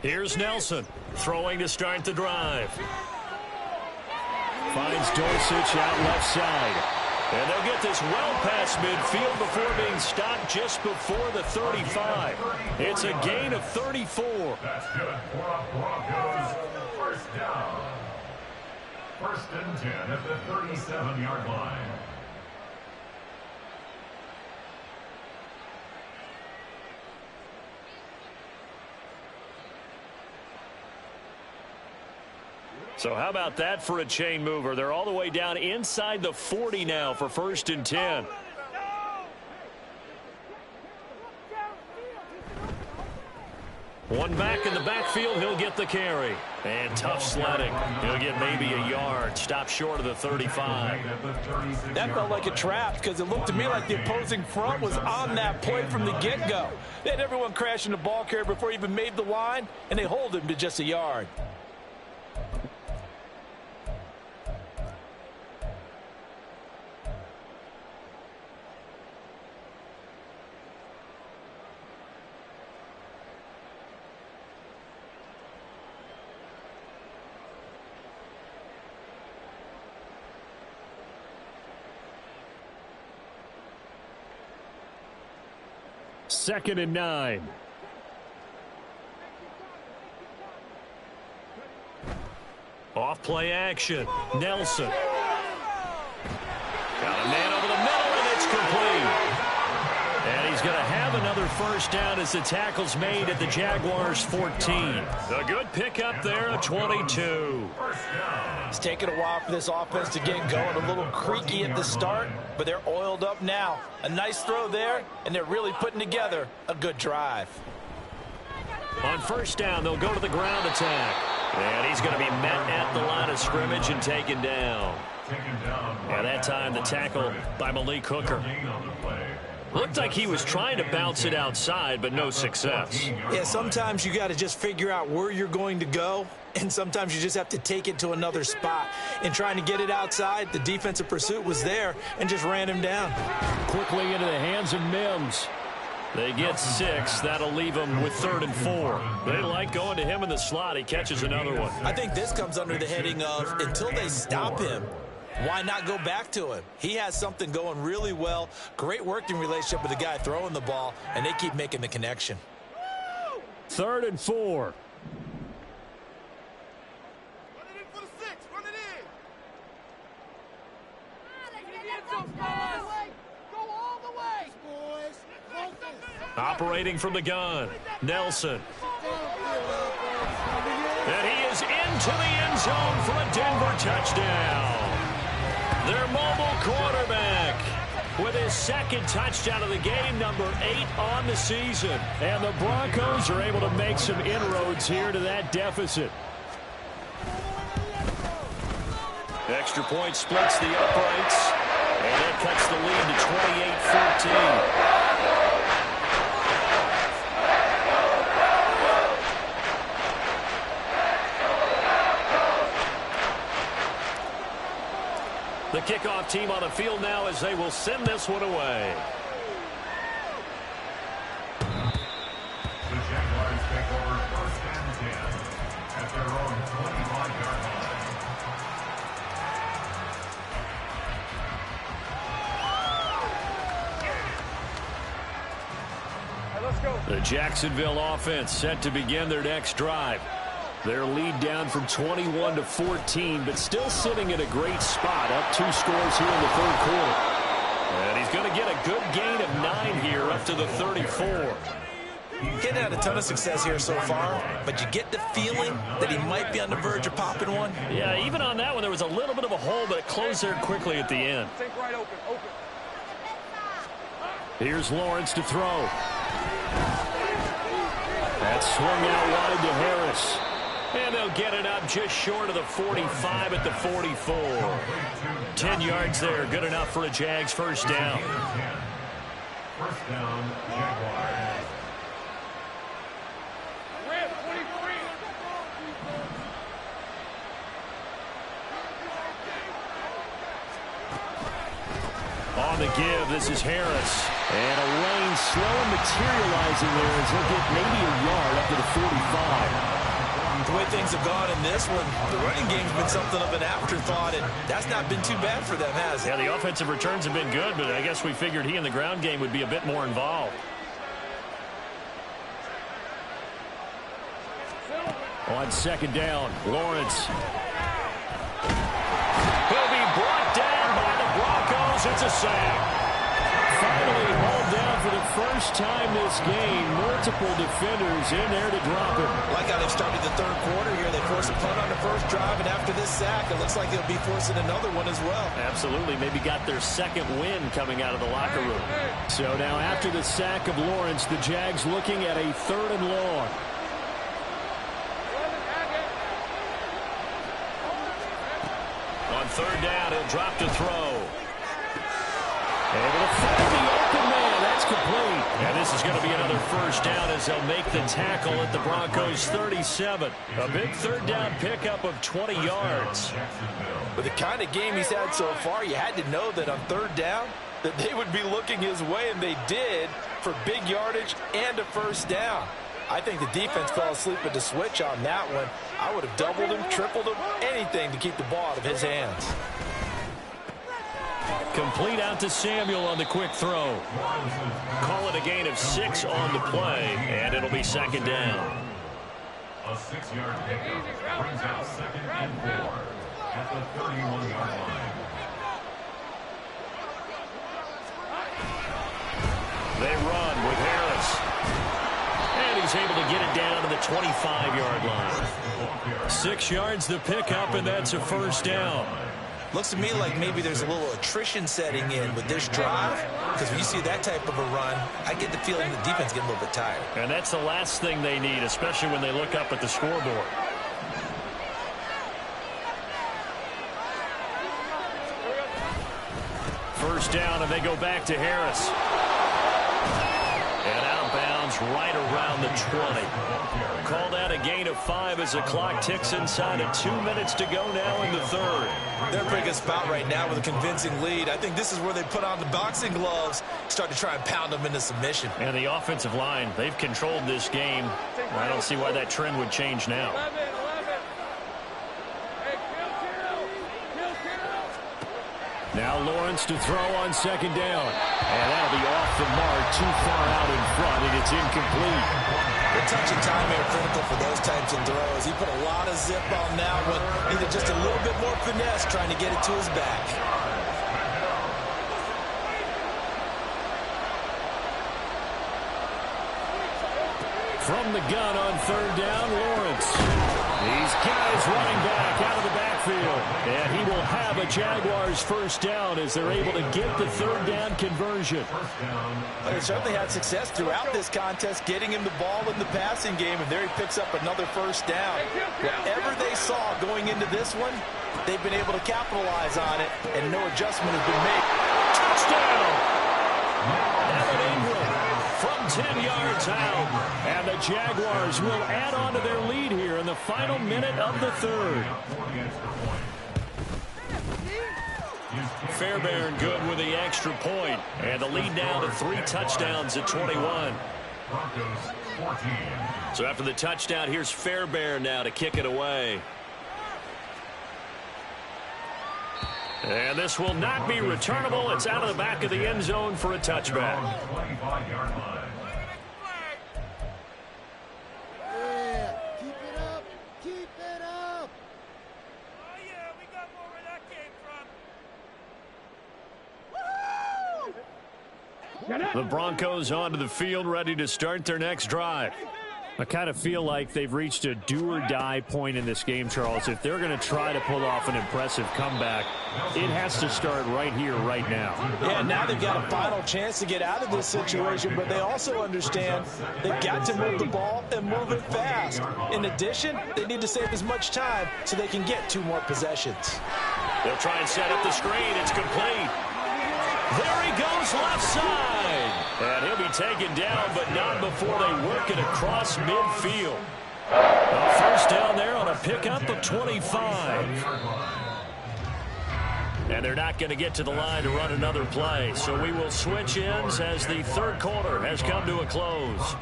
[SPEAKER 2] Here's Nelson throwing to start the drive.
[SPEAKER 1] Finds Dulcich out left side.
[SPEAKER 2] And they'll get this well past midfield before being stopped just before the 35. It's a gain of 34.
[SPEAKER 4] That's good for a Broncos 1st down. 1st and 10 at the 37-yard line.
[SPEAKER 2] So how about that for a chain mover? They're all the way down inside the 40 now for 1st and 10. One back in the backfield, he'll get the carry. And tough sledding. He'll get maybe a yard. Stop short of the 35.
[SPEAKER 3] That felt like a trap because it looked to me like the opposing front was on that play from the get-go. They had everyone crashing the ball carrier before he even made the line, and they hold him to just a yard.
[SPEAKER 1] Second and 9.
[SPEAKER 2] Off play action. Nelson. Got a man over the middle, and it's complete. And he's going to have another 1st down as the tackle's made at the Jaguars' 14. A good pickup there, a 22.
[SPEAKER 3] It's taken a while for this offense to get going. A little creaky at the start, but they're oiled up now. A nice throw there, and they're really putting together a good drive.
[SPEAKER 2] On 1st down, they'll go to the ground attack. And he's going to be met at the line of scrimmage and taken down. And that time, the tackle by Malik Hooker. Looked like he was trying to bounce it outside, but no success.
[SPEAKER 3] Yeah, sometimes you got to just figure out where you're going to go, and sometimes you just have to take it to another spot. In trying to get it outside, the defensive pursuit was there and just ran him down.
[SPEAKER 1] Quickly into the hands of Mims. They get 6. That'll leave them with 3rd and 4. They like going to him in the slot. He catches another one.
[SPEAKER 3] I think this comes under the heading of until they stop him, why not go back to him? He has something going really well. Great working relationship with the guy throwing the ball, and they keep making the connection.
[SPEAKER 1] 3rd and 4. Operating from the gun, Nelson. And he is into the end zone for a Denver touchdown. Their mobile quarterback with his 2nd touchdown of the game, number 8 on the season. And the Broncos are able to make some inroads here to that deficit. Extra point splits the uprights, and that cuts the lead to 28-14. The kickoff team on the field now as they will send this one away.
[SPEAKER 4] The Jaguars take over 1st and 10 at their own 25-yard line.
[SPEAKER 1] Let's go. The Jacksonville offense set to begin their next drive. Their lead down from 21 to 14, but still sitting at a great spot, up 2 scores here in the 3rd quarter. And he's going to get a good gain of 9 here, up to the 34.
[SPEAKER 3] Getting had a ton of success here so far, but you get the feeling that he might be on the verge of popping one.
[SPEAKER 1] Yeah, even on that one, there was a little bit of a hole, but it closed there quickly at the end. Here's Lawrence to throw. That's swung out wide to Harris. And they'll get it up just short of the 45 at the 44. 10 yards there, good enough for a Jags 1st down.
[SPEAKER 4] 1st down, Jaguars.
[SPEAKER 1] On the give, this is Harris. And a lane slow materializing there as he'll get maybe a yard up to the 45.
[SPEAKER 3] The way things have gone in this one, the running game's been something of an afterthought, and that's not been too bad for them, has it?
[SPEAKER 1] Yeah, the offensive returns have been good, but I guess we figured he in the ground game would be a bit more involved. On 2nd down, Lawrence. He'll be brought down by the Broncos. It's a sack. Finally hauled down for the 1st time this game. Multiple defenders in there to drop him.
[SPEAKER 3] Like how they've started the 3rd quarter here. They forced a punt on the 1st drive, and after this sack, it looks like they'll be forcing another one as well.
[SPEAKER 1] Absolutely. Maybe got their 2nd win coming out of the locker room. So now after the sack of Lawrence, the Jags looking at a 3rd and long. On 3rd down, he'll drop to throw. Able to find the open man. That's complete. And this is going to be another 1st down as they'll make the tackle at the Broncos 37. A big 3rd down pickup of 20 yards.
[SPEAKER 3] With the kind of game he's had so far, you had to know that on 3rd down that they would be looking his way, and they did, for big yardage and a 1st down. I think the defense fell asleep at the switch on that one. I would have doubled him, tripled him, anything to keep the ball out of his hands.
[SPEAKER 1] Complete out to Samuel on the quick throw. Call it a gain of 6 on the play, and it'll be 2nd down.
[SPEAKER 4] A 6-yard pickup brings out 2nd and 4 at the 31-yard line.
[SPEAKER 1] They run with Harris. And he's able to get it down to the 25-yard line. 6 yards the pickup, and that's a 1st down.
[SPEAKER 3] Looks to me like maybe there's a little attrition setting in with this drive, because when you see that type of a run, I get the feeling the defense getting a little bit tired.
[SPEAKER 1] And that's the last thing they need, especially when they look up at the scoreboard. First down, and they go back to Harris. And outbounds
[SPEAKER 2] right around the 20. Call that a gain of 5 as the clock ticks inside of 2 minutes to go now in the third.
[SPEAKER 3] They're in a pretty good spot right now with a convincing lead. I think this is where they put on the boxing gloves, start to try and pound them into submission.
[SPEAKER 1] And the offensive line, they've controlled this game. I don't see why that trend would change now. Now Lawrence to throw on second down. And that'll be off the mark, too far out in front, and it's incomplete.
[SPEAKER 3] The touch and time are critical for those types of throws. He put a lot of zip on that one. Needed just a little bit more finesse trying to get it to his back.
[SPEAKER 1] From the gun on third down, Lawrence. These guys running back out of the backfield. And he will have a Jaguars first down as they're able to get the third down conversion.
[SPEAKER 3] They certainly had success throughout this contest getting him the ball in the passing game, and there he picks up another first down. Whatever they saw going into this one, they've been able to capitalize on it, and no adjustment has been made.
[SPEAKER 1] Touchdown! Evan Ingram from 10 yards out. And the Jaguars will add on to their lead here in the final minute of the third. Fairbairn good with the extra point. And the lead now to 3 touchdowns at 21. So after the touchdown, here's Fairbairn now to kick it away. And this will not be returnable. It's out of the back of the end zone for a touchback. The Broncos onto the field, ready to start their next drive. I kind of feel like they've reached a do-or-die point in this game, Charles. If they're going to try to pull off an impressive comeback, it has to start right here, right now.
[SPEAKER 3] Yeah, now they've got a final chance to get out of this situation, but they also understand they've got to move the ball and move it fast. In addition, they need to save as much time so they can get 2 more possessions.
[SPEAKER 1] They'll try and set up the screen. It's complete. There he goes left side. And he'll be taken down, but not before they work it across midfield. A first down there on a pickup of 25. And they're not going to get to the line to run another play. So we will switch ends as the third quarter has come to a close.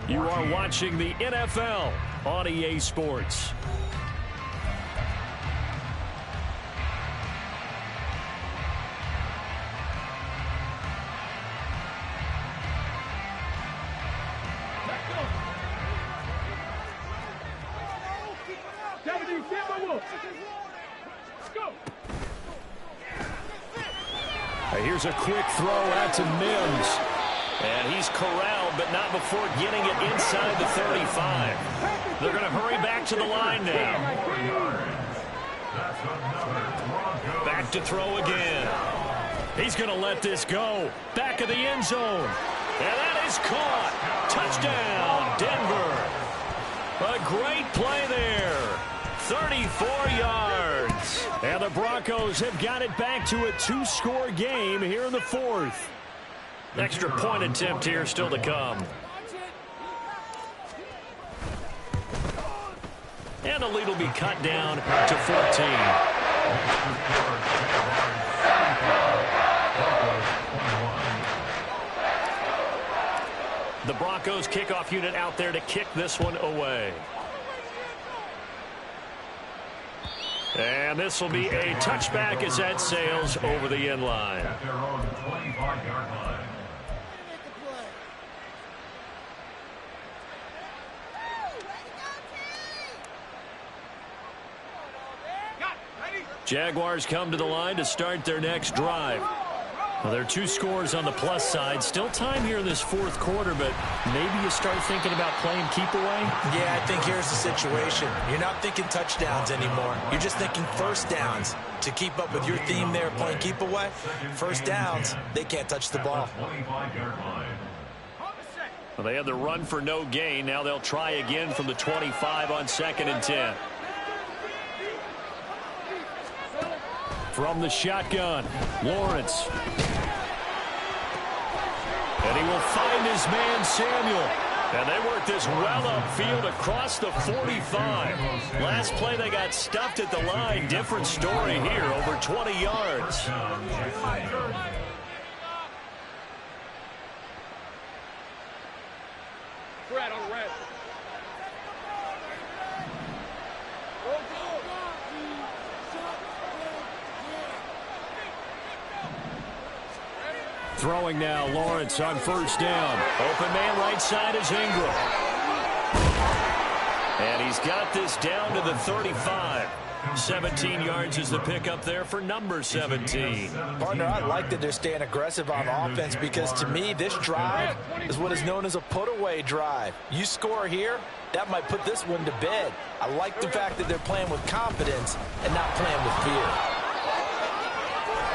[SPEAKER 1] You are watching the NFL on EA Sports. Here's a quick throw out to Mims. And he's corralled, but not before getting it inside the 35. They're going to hurry back to the line now. Back to throw again. He's going to let this go. Back of the end zone. And that is caught. Touchdown, Denver. A great play there. 34 yards. And the Broncos have got it back to a 2-score game here in the fourth. Extra point attempt here still to come. And the lead will be cut down to 14. The Broncos kickoff unit out there to kick this one away. And this will be a touchback as that sails over the end line. Jaguars come to the line to start their next drive. Well, there are 2 scores on the plus side. Still time here in this fourth quarter, but maybe you start thinking about playing keep away?
[SPEAKER 3] Yeah, I think here's the situation. You're not thinking touchdowns anymore. You're just thinking first downs. To keep up with your theme there, playing keep away, first downs, they can't touch the ball.
[SPEAKER 1] Well, they had the run for no gain. Now they'll try again from the 25 on 2nd and 10. From the shotgun, Lawrence. And he will find his man, Samuel. And they work this well upfield across the 45. Last play, they got stuffed at the line. Different story here, over 20 yards.
[SPEAKER 5] Red on red.
[SPEAKER 1] Throwing now, Lawrence on first down. Open man right side is Ingram. And he's got this down to the 35. 17 yards is the pickup there for number 17.
[SPEAKER 3] Partner, I like that they're staying aggressive on offense because to me, this drive is what is known as a put-away drive. You score here, that might put this one to bed. I like the fact that they're playing with confidence and not playing with fear.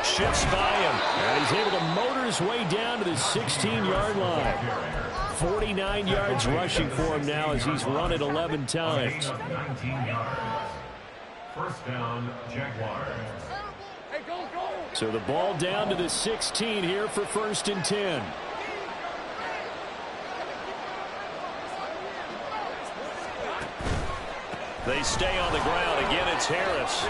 [SPEAKER 1] Shifts by him, and he's able to motor his way down to the 16-yard line. 49 yards rushing for him now as he's run it 11 times.
[SPEAKER 4] 19 yards. First down, Jaguars.
[SPEAKER 5] Hey, go, go.
[SPEAKER 1] So the ball down to the 16 here for 1st and 10. They stay on the ground. Again, it's Harris.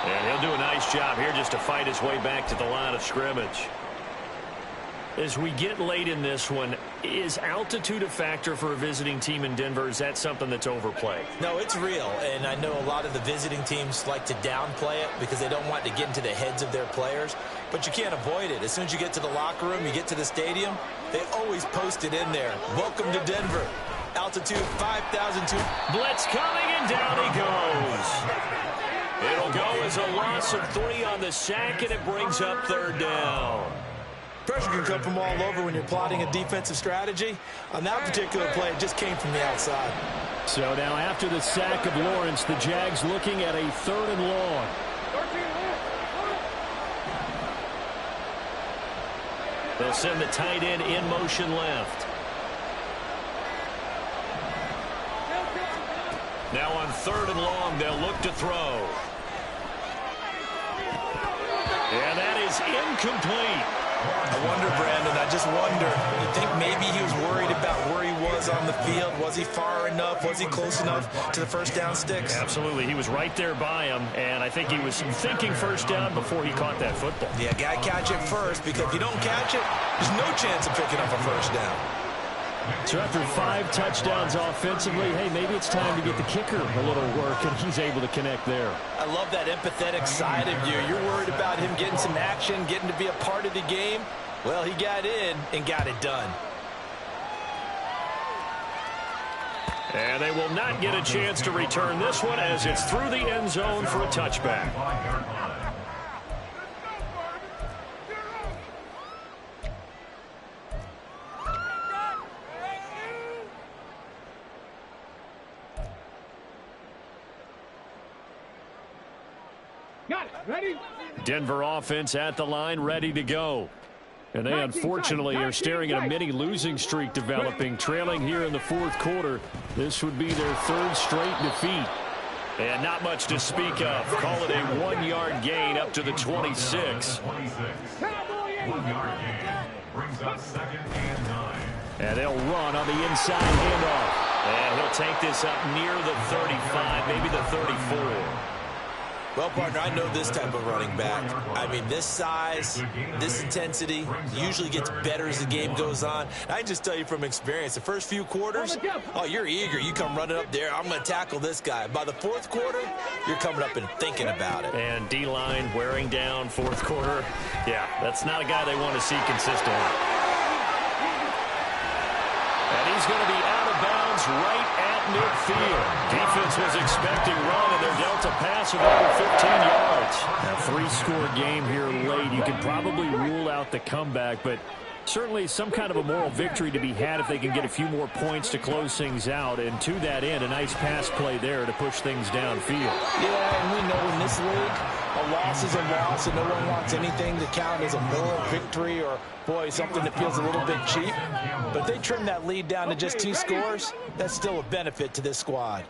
[SPEAKER 1] And he'll do a nice job here just to fight his way back to the line of scrimmage. As we get late in this one, is altitude a factor for a visiting team in Denver? Is that something that's overplayed?
[SPEAKER 3] No, it's real, and I know a lot of the visiting teams like to downplay it because they don't want to get into the heads of their players, but you can't avoid it. As soon as you get to the locker room, you get to the stadium, they always post it in there. Welcome to Denver. Altitude 5,002.
[SPEAKER 1] Blitz coming, and down he goes. It'll go as a loss of 3 on the sack, and it brings up 3rd down.
[SPEAKER 3] Pressure can come from all over when you're plotting a defensive strategy. On that particular play, it just came from the outside.
[SPEAKER 1] So now after the sack of Lawrence, the Jags looking at a 3rd and long. They'll send the tight end in motion left. Now on 3rd and long, they'll look to throw. And that is incomplete.
[SPEAKER 3] I wonder, Brandon, I just wonder, you think maybe he was worried about where he was on the field? Was he far enough? Was he close enough to the first down sticks?
[SPEAKER 1] Absolutely. He was right there by him, and I think he was thinking first down before he caught that football.
[SPEAKER 3] Yeah, got to catch it first, because if you don't catch it, there's no chance of picking up a first down.
[SPEAKER 1] So after 5 touchdowns offensively, hey, maybe it's time to get the kicker a little work, and he's able to connect there.
[SPEAKER 3] I love that empathetic side of you. You're worried about him getting some action, getting to be a part of the game. Well, he got in and got it done.
[SPEAKER 1] And they will not get a chance to return this one as it's through the end zone for a touchback.
[SPEAKER 5] Got it. Ready?
[SPEAKER 1] Denver offense at the line, ready to go. And they unfortunately are staring at a mini losing streak developing, trailing here in the 4th quarter. This would be their 3rd straight defeat. And not much to speak of. Call it a 1-yard gain up to the 26.
[SPEAKER 4] 1-yard gain brings up 2nd and 9.
[SPEAKER 1] And they'll run on the inside handoff. And he'll take this up near the 35, maybe the 34.
[SPEAKER 3] Well, partner, I know this type of running back. I mean, this size, this intensity usually gets better as the game goes on. I can just tell you from experience, the first few quarters, oh, you're eager. You come running up there, I'm going to tackle this guy. By the 4th quarter, you're coming up and thinking about it.
[SPEAKER 1] And D-line wearing down 4th quarter. Yeah, that's not a guy they want to see consistently. And he's going to be out of bounds right at midfield. Defense was expecting run, and they're dealt a pass of over 15 yards. A 3-score game here late. You can probably rule out the comeback, but certainly some kind of a moral victory to be had if they can get a few more points to close things out. And to that end, a nice pass play there to push things downfield.
[SPEAKER 3] Yeah, and we know in this league, a loss is a loss, and no one wants anything to count as a moral victory or, boy, something that feels a little bit cheap. But if they trim that lead down to just 2 scores, that's still a benefit to this squad.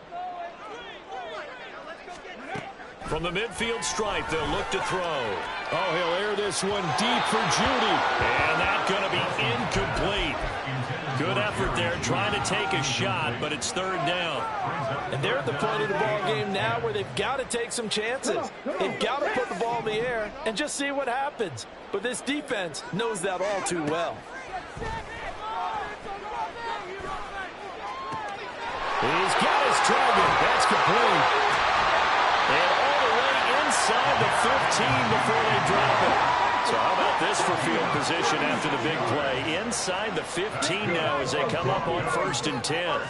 [SPEAKER 1] From the midfield stripe, they'll look to throw. Oh, he'll air this this one deep for Judy. And that's going to be incomplete. Good effort there trying to take a shot, but it's third down.
[SPEAKER 3] And they're at the point of the ball game now where they've got to take some chances. They've got to put the ball in the air and just see what happens. But this defense knows that all too well.
[SPEAKER 1] He's got his target. That's complete. And all the way inside the 15 before they drop it. So how about this for field position after the big play? Inside the 15 now as they come up on 1st and 10.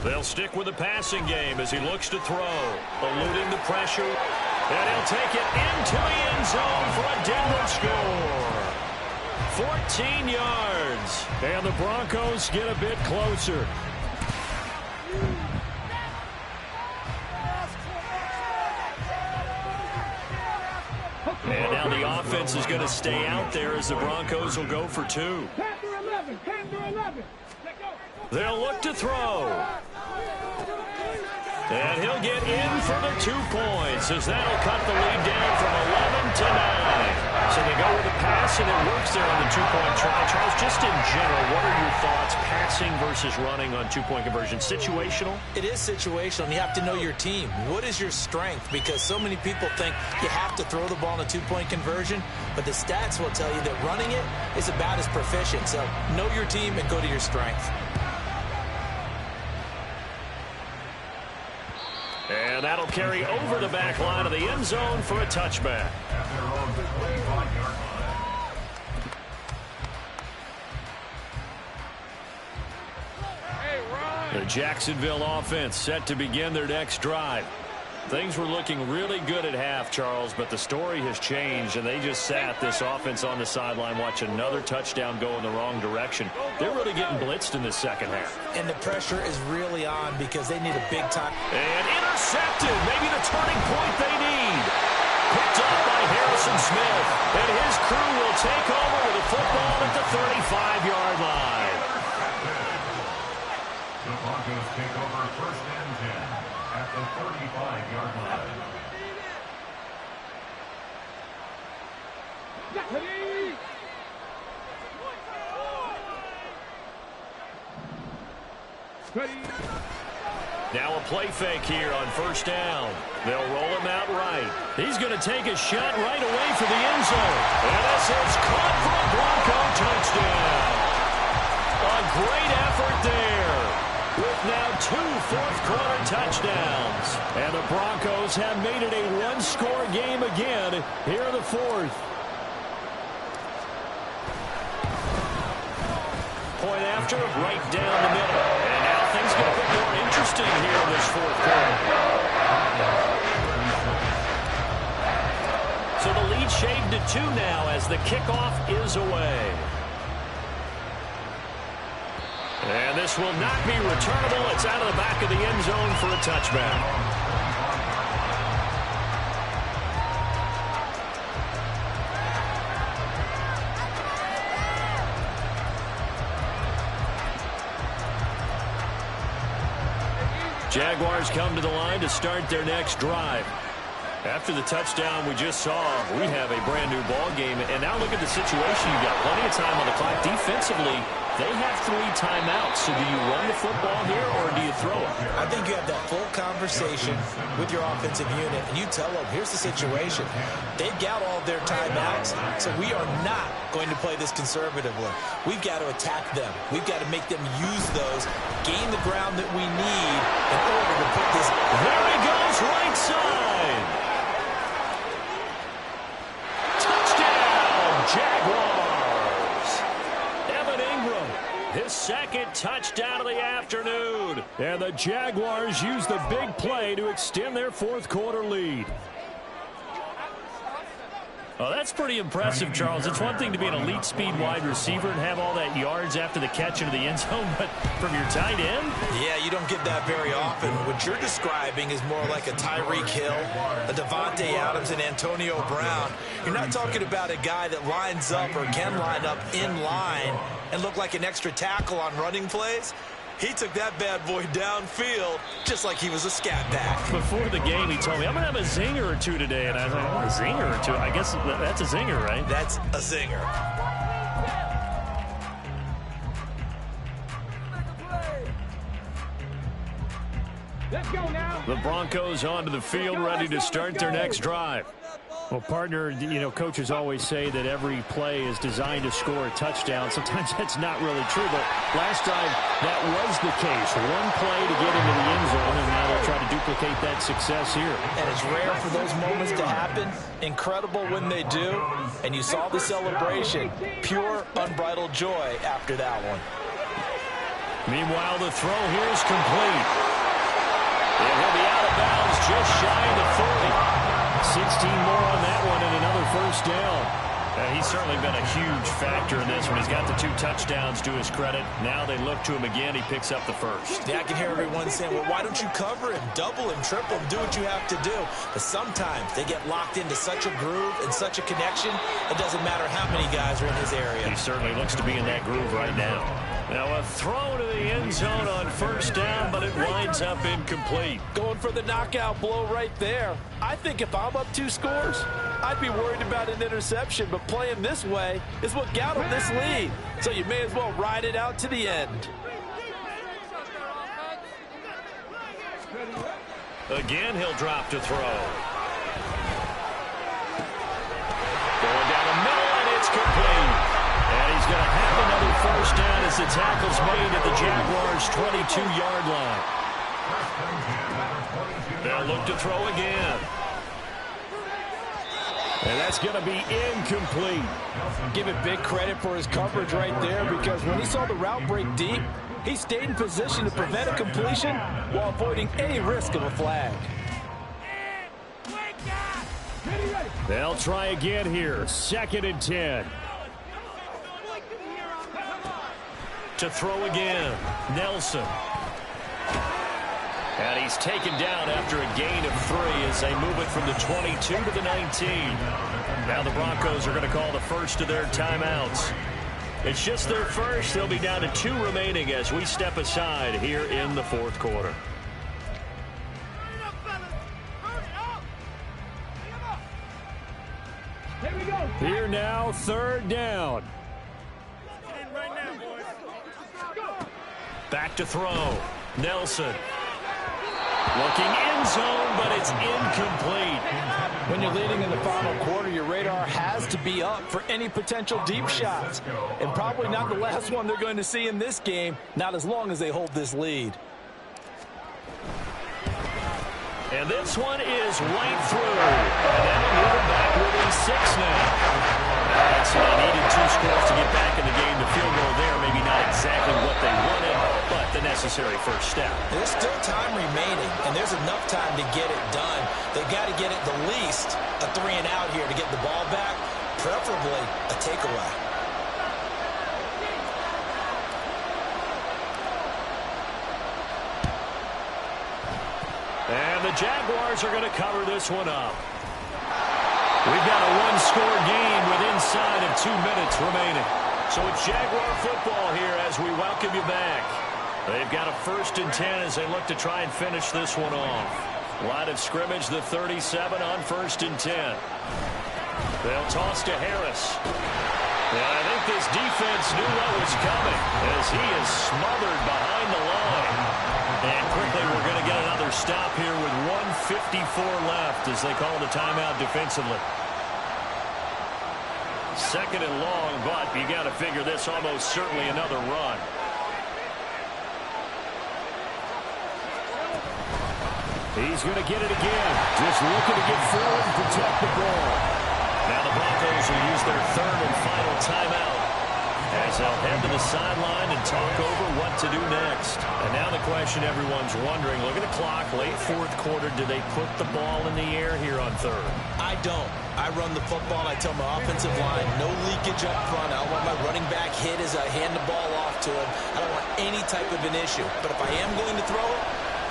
[SPEAKER 1] They'll stick with the passing game as he looks to throw. Eluding the pressure. And he'll take it into the end zone for a Denver score. 14 yards. And the Broncos get a bit closer. And now the offense is going to stay out there as the Broncos will go for 2. They'll look to throw. And he'll get in for the 2 points as that'll cut the lead down from 11 to 9. So they go with a pass and it works there on the 2-point try. Charles, just in general, what are your thoughts passing versus running on 2-point conversion? Situational?
[SPEAKER 3] It is situational, and you have to know your team. What is your strength? Because so many people think you have to throw the ball in a 2-point conversion, but the stats will tell you that running it is about as proficient. So know your team and go to your strength.
[SPEAKER 1] And that'll carry over the back line of the end zone for a touchback. The Jacksonville offense set to begin their next drive. Things were looking really good at half, Charles, but the story has changed, and they just sat this offense on the sideline, watch another touchdown go in the wrong direction. They're really getting blitzed in the second half.
[SPEAKER 3] And the pressure is really on because they need a big time.
[SPEAKER 1] And intercepted, maybe the turning point they need. Picked up by Harrison Smith, and his crew will take over with the football at the 35-yard line.
[SPEAKER 4] The Broncos take over 1st and 10 at the 35-yard line.
[SPEAKER 1] Now a play fake here on 1st down. They'll roll him out right. He's going to take a shot right away for the end zone. And this is caught for a Bronco touchdown. A great effort there. With now 2 fourth-quarter touchdowns. And the Broncos have made it a one-score game again here in the 4th. Point after, right down the middle. And now things get a bit more interesting here in this 4th quarter. So the lead shaved to 2 now as the kickoff is away. And this will not be returnable. It's out of the back of the end zone for a touchback. Jaguars come to the line to start their next drive. After the touchdown we just saw, we have a brand new ball game. And now look at the situation. You've got plenty of time on the clock. Defensively, they have 3 timeouts. So do you run the football here or do you throw it?
[SPEAKER 3] I think you have that full conversation with your offensive unit, and you tell them, here's the situation. They've got all their timeouts, so we are not going to play this conservatively. We've got to attack them. We've got to make them use those, gain the ground that we need in order to put this.
[SPEAKER 1] There he goes, right side. Touchdown, Jaguars. Evan Ingram, his 2nd touchdown of the afternoon. And the Jaguars use the big play to extend their 4th quarter lead. Oh, that's pretty impressive, Charles. It's one thing to be an elite speed wide receiver and have all that yards after the catch into the end zone, but from your tight end?
[SPEAKER 3] Yeah, you don't get that very often. What you're describing is more like a Tyreek Hill, a Devontae Adams, and Antonio Brown. You're not talking about a guy that lines up or can line up in line and look like an extra tackle on running plays. He took that bad boy downfield just like he was a scat back.
[SPEAKER 2] Before the game, he told me, I'm going to have a zinger or two today. And I was like, oh, a zinger or two? I guess that's a zinger, right?
[SPEAKER 3] That's a zinger.
[SPEAKER 5] Let's go now.
[SPEAKER 1] The Broncos onto the field, ready to start their next drive. Well, partner, you know, coaches always say that every play is designed to score a touchdown. Sometimes that's not really true, but last time that was the case. One play to get into the end zone, and now they'll try to duplicate that success here.
[SPEAKER 3] And it's rare for those moments to happen. Incredible when they do. And you saw the celebration. Pure, unbridled joy after that one.
[SPEAKER 1] Meanwhile, the throw here is complete. It will be out of bounds just shy of the 40. 16 more on that one and another first down. He's certainly been a huge factor in this one. He's got the 2 touchdowns to his credit. Now they look to him again. He picks up the first.
[SPEAKER 3] Yeah, I can hear everyone saying, well, why don't you cover him, double him, triple him, do what you have to do. But sometimes they get locked into such a groove and such a connection, it doesn't matter how many guys are in his area.
[SPEAKER 1] He certainly looks to be in that groove right now. Now a throw to the end zone on first down, but it winds up incomplete.
[SPEAKER 3] Going for the knockout blow right there. I think if I'm up 2 scores, I'd be worried about an interception, but playing this way is what got him this lead. So you may as well ride it out to the end.
[SPEAKER 1] Again, he'll drop to throw. Going down the middle, and it's complete. And he's going to have another first down as the tackle's made at the Jaguars' 22-yard line. They'll look to throw again. And that's going to be incomplete.
[SPEAKER 3] Give it big credit for his coverage right there, because when he saw the route break deep, he stayed in position to prevent a completion while avoiding any risk of a flag.
[SPEAKER 1] They'll try again here. 2nd and 10. To throw again, Nelson. And he's taken down after a gain of 3 as they move it from the 22 to the 19. Now the Broncos are going to call the first of their timeouts. It's just their first. They'll be down to 2 remaining as we step aside here in the 4th quarter. Here now, 3rd down. Back to throw. Nelson. Looking end zone, but it's incomplete.
[SPEAKER 3] When you're leading in the final quarter, your radar has to be up for any potential deep shots. And probably not the last one they're going to see in this game, not as long as they hold this lead.
[SPEAKER 1] And this one is right through. And that'll move it back within 6 now. So they needed 2 scores to get back in the game. The field goal there, maybe not exactly what they wanted, but the necessary first step.
[SPEAKER 3] There's still time remaining, and there's enough time to get it done. They've got to get it the least a 3 and out here to get the ball back, preferably a takeaway.
[SPEAKER 1] And the Jaguars are going to cover this one up. We've got a 1-score game with inside of 2 minutes remaining. So it's Jaguar football here as we welcome you back. They've got a 1st and 10 as they look to try and finish this one off. Line of scrimmage, the 37 on 1st and 10. They'll toss to Harris. And I think this defense knew what was coming as he is smothered behind the line. And quickly we're going to get another stop here with 1:54 left as they call the timeout defensively. 2nd and long, but you got to figure this almost certainly another run. He's going to get it again. Just looking to get forward and protect the ball. Now the Broncos will use their 3rd and final timeout as they'll head to the sideline and talk over what to do next. And now the question everyone's wondering, look at the clock, late 4th quarter, do they put the ball in the air here on 3rd?
[SPEAKER 3] I don't. I run the football, and I tell my offensive line, no leakage up front. I don't want my running back hit as I hand the ball off to him. I don't want any type of an issue. But if I am going to throw it,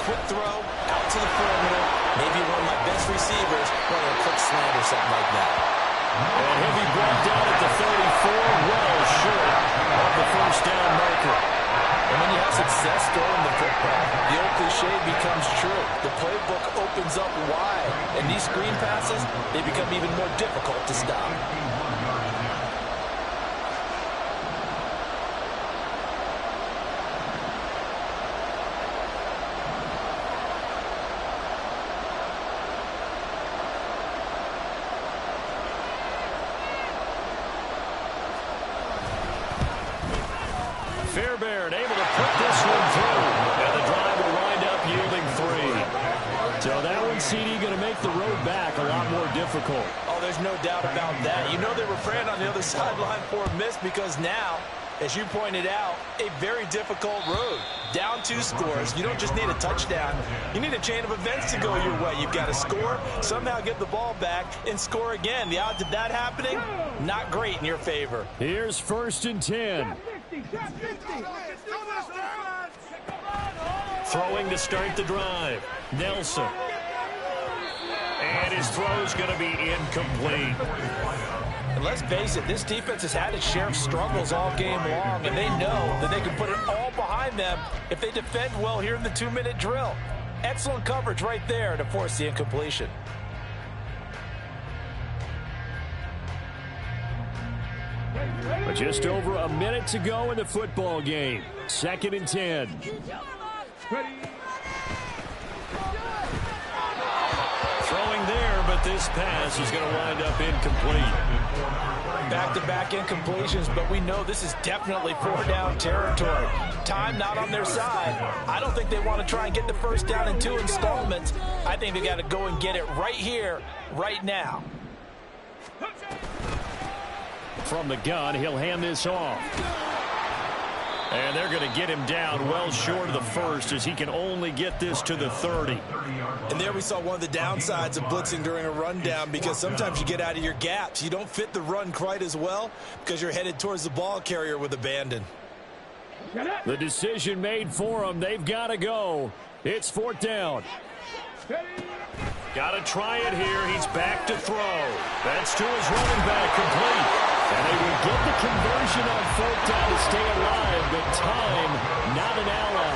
[SPEAKER 3] quick throw, out to the perimeter, maybe one of my best receivers running a quick slant or something like that.
[SPEAKER 1] And he'll be brought down at the 34, well short of the first down marker.
[SPEAKER 3] And when you have success cliche becomes true. The playbook opens up wide, and these screen passes, they become even more difficult to stop.
[SPEAKER 1] Fairbairn able to put this one through, and the drive will wind up yielding 3. So that one, CD, going to make the road back a lot more difficult.
[SPEAKER 3] Oh, there's no doubt about that. You know they were praying on the other sideline for a miss because now, as you pointed out, a very difficult road. Down 2 scores. You don't just need a touchdown. You need a chain of events to go your way. You've got to score, somehow get the ball back, and score again. The odds of that happening, not great in your favor.
[SPEAKER 1] Here's 1st and 10. Throwing to start the drive. Nelson. And his throw's going to be incomplete.
[SPEAKER 3] And let's face it, this defense has had its share of struggles all game long, and they know that they can put it all behind them if they defend well here in the 2-minute drill. Excellent coverage right there to force the incompletion.
[SPEAKER 1] But just over a minute to go in the football game. 2nd and 10. Throwing there, but this pass is going to wind up incomplete.
[SPEAKER 3] Back-to-back incompletions, but we know this is definitely 4-down territory. Time not on their side. I don't think they want to try and get the first down in 2 installments. I think they got to go and get it right here, right now.
[SPEAKER 1] From the gun, he'll hand this off. And they're going to get him down well short of the first as he can only get this to the 30.
[SPEAKER 3] And there we saw one of the downsides of blitzing during a rundown, because sometimes you get out of your gaps. You don't fit the run quite as well because you're headed towards the ball carrier with abandon.
[SPEAKER 1] The decision made for him. They've got to go. It's 4th down. Got to try it here. He's back to throw. That's to his running back, complete. And they will get the conversion on 4th down to stay alive, but time not an ally.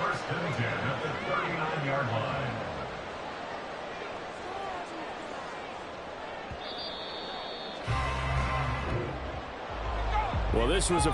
[SPEAKER 4] 1st and 10 at the 39-yard line.
[SPEAKER 1] Well, this was a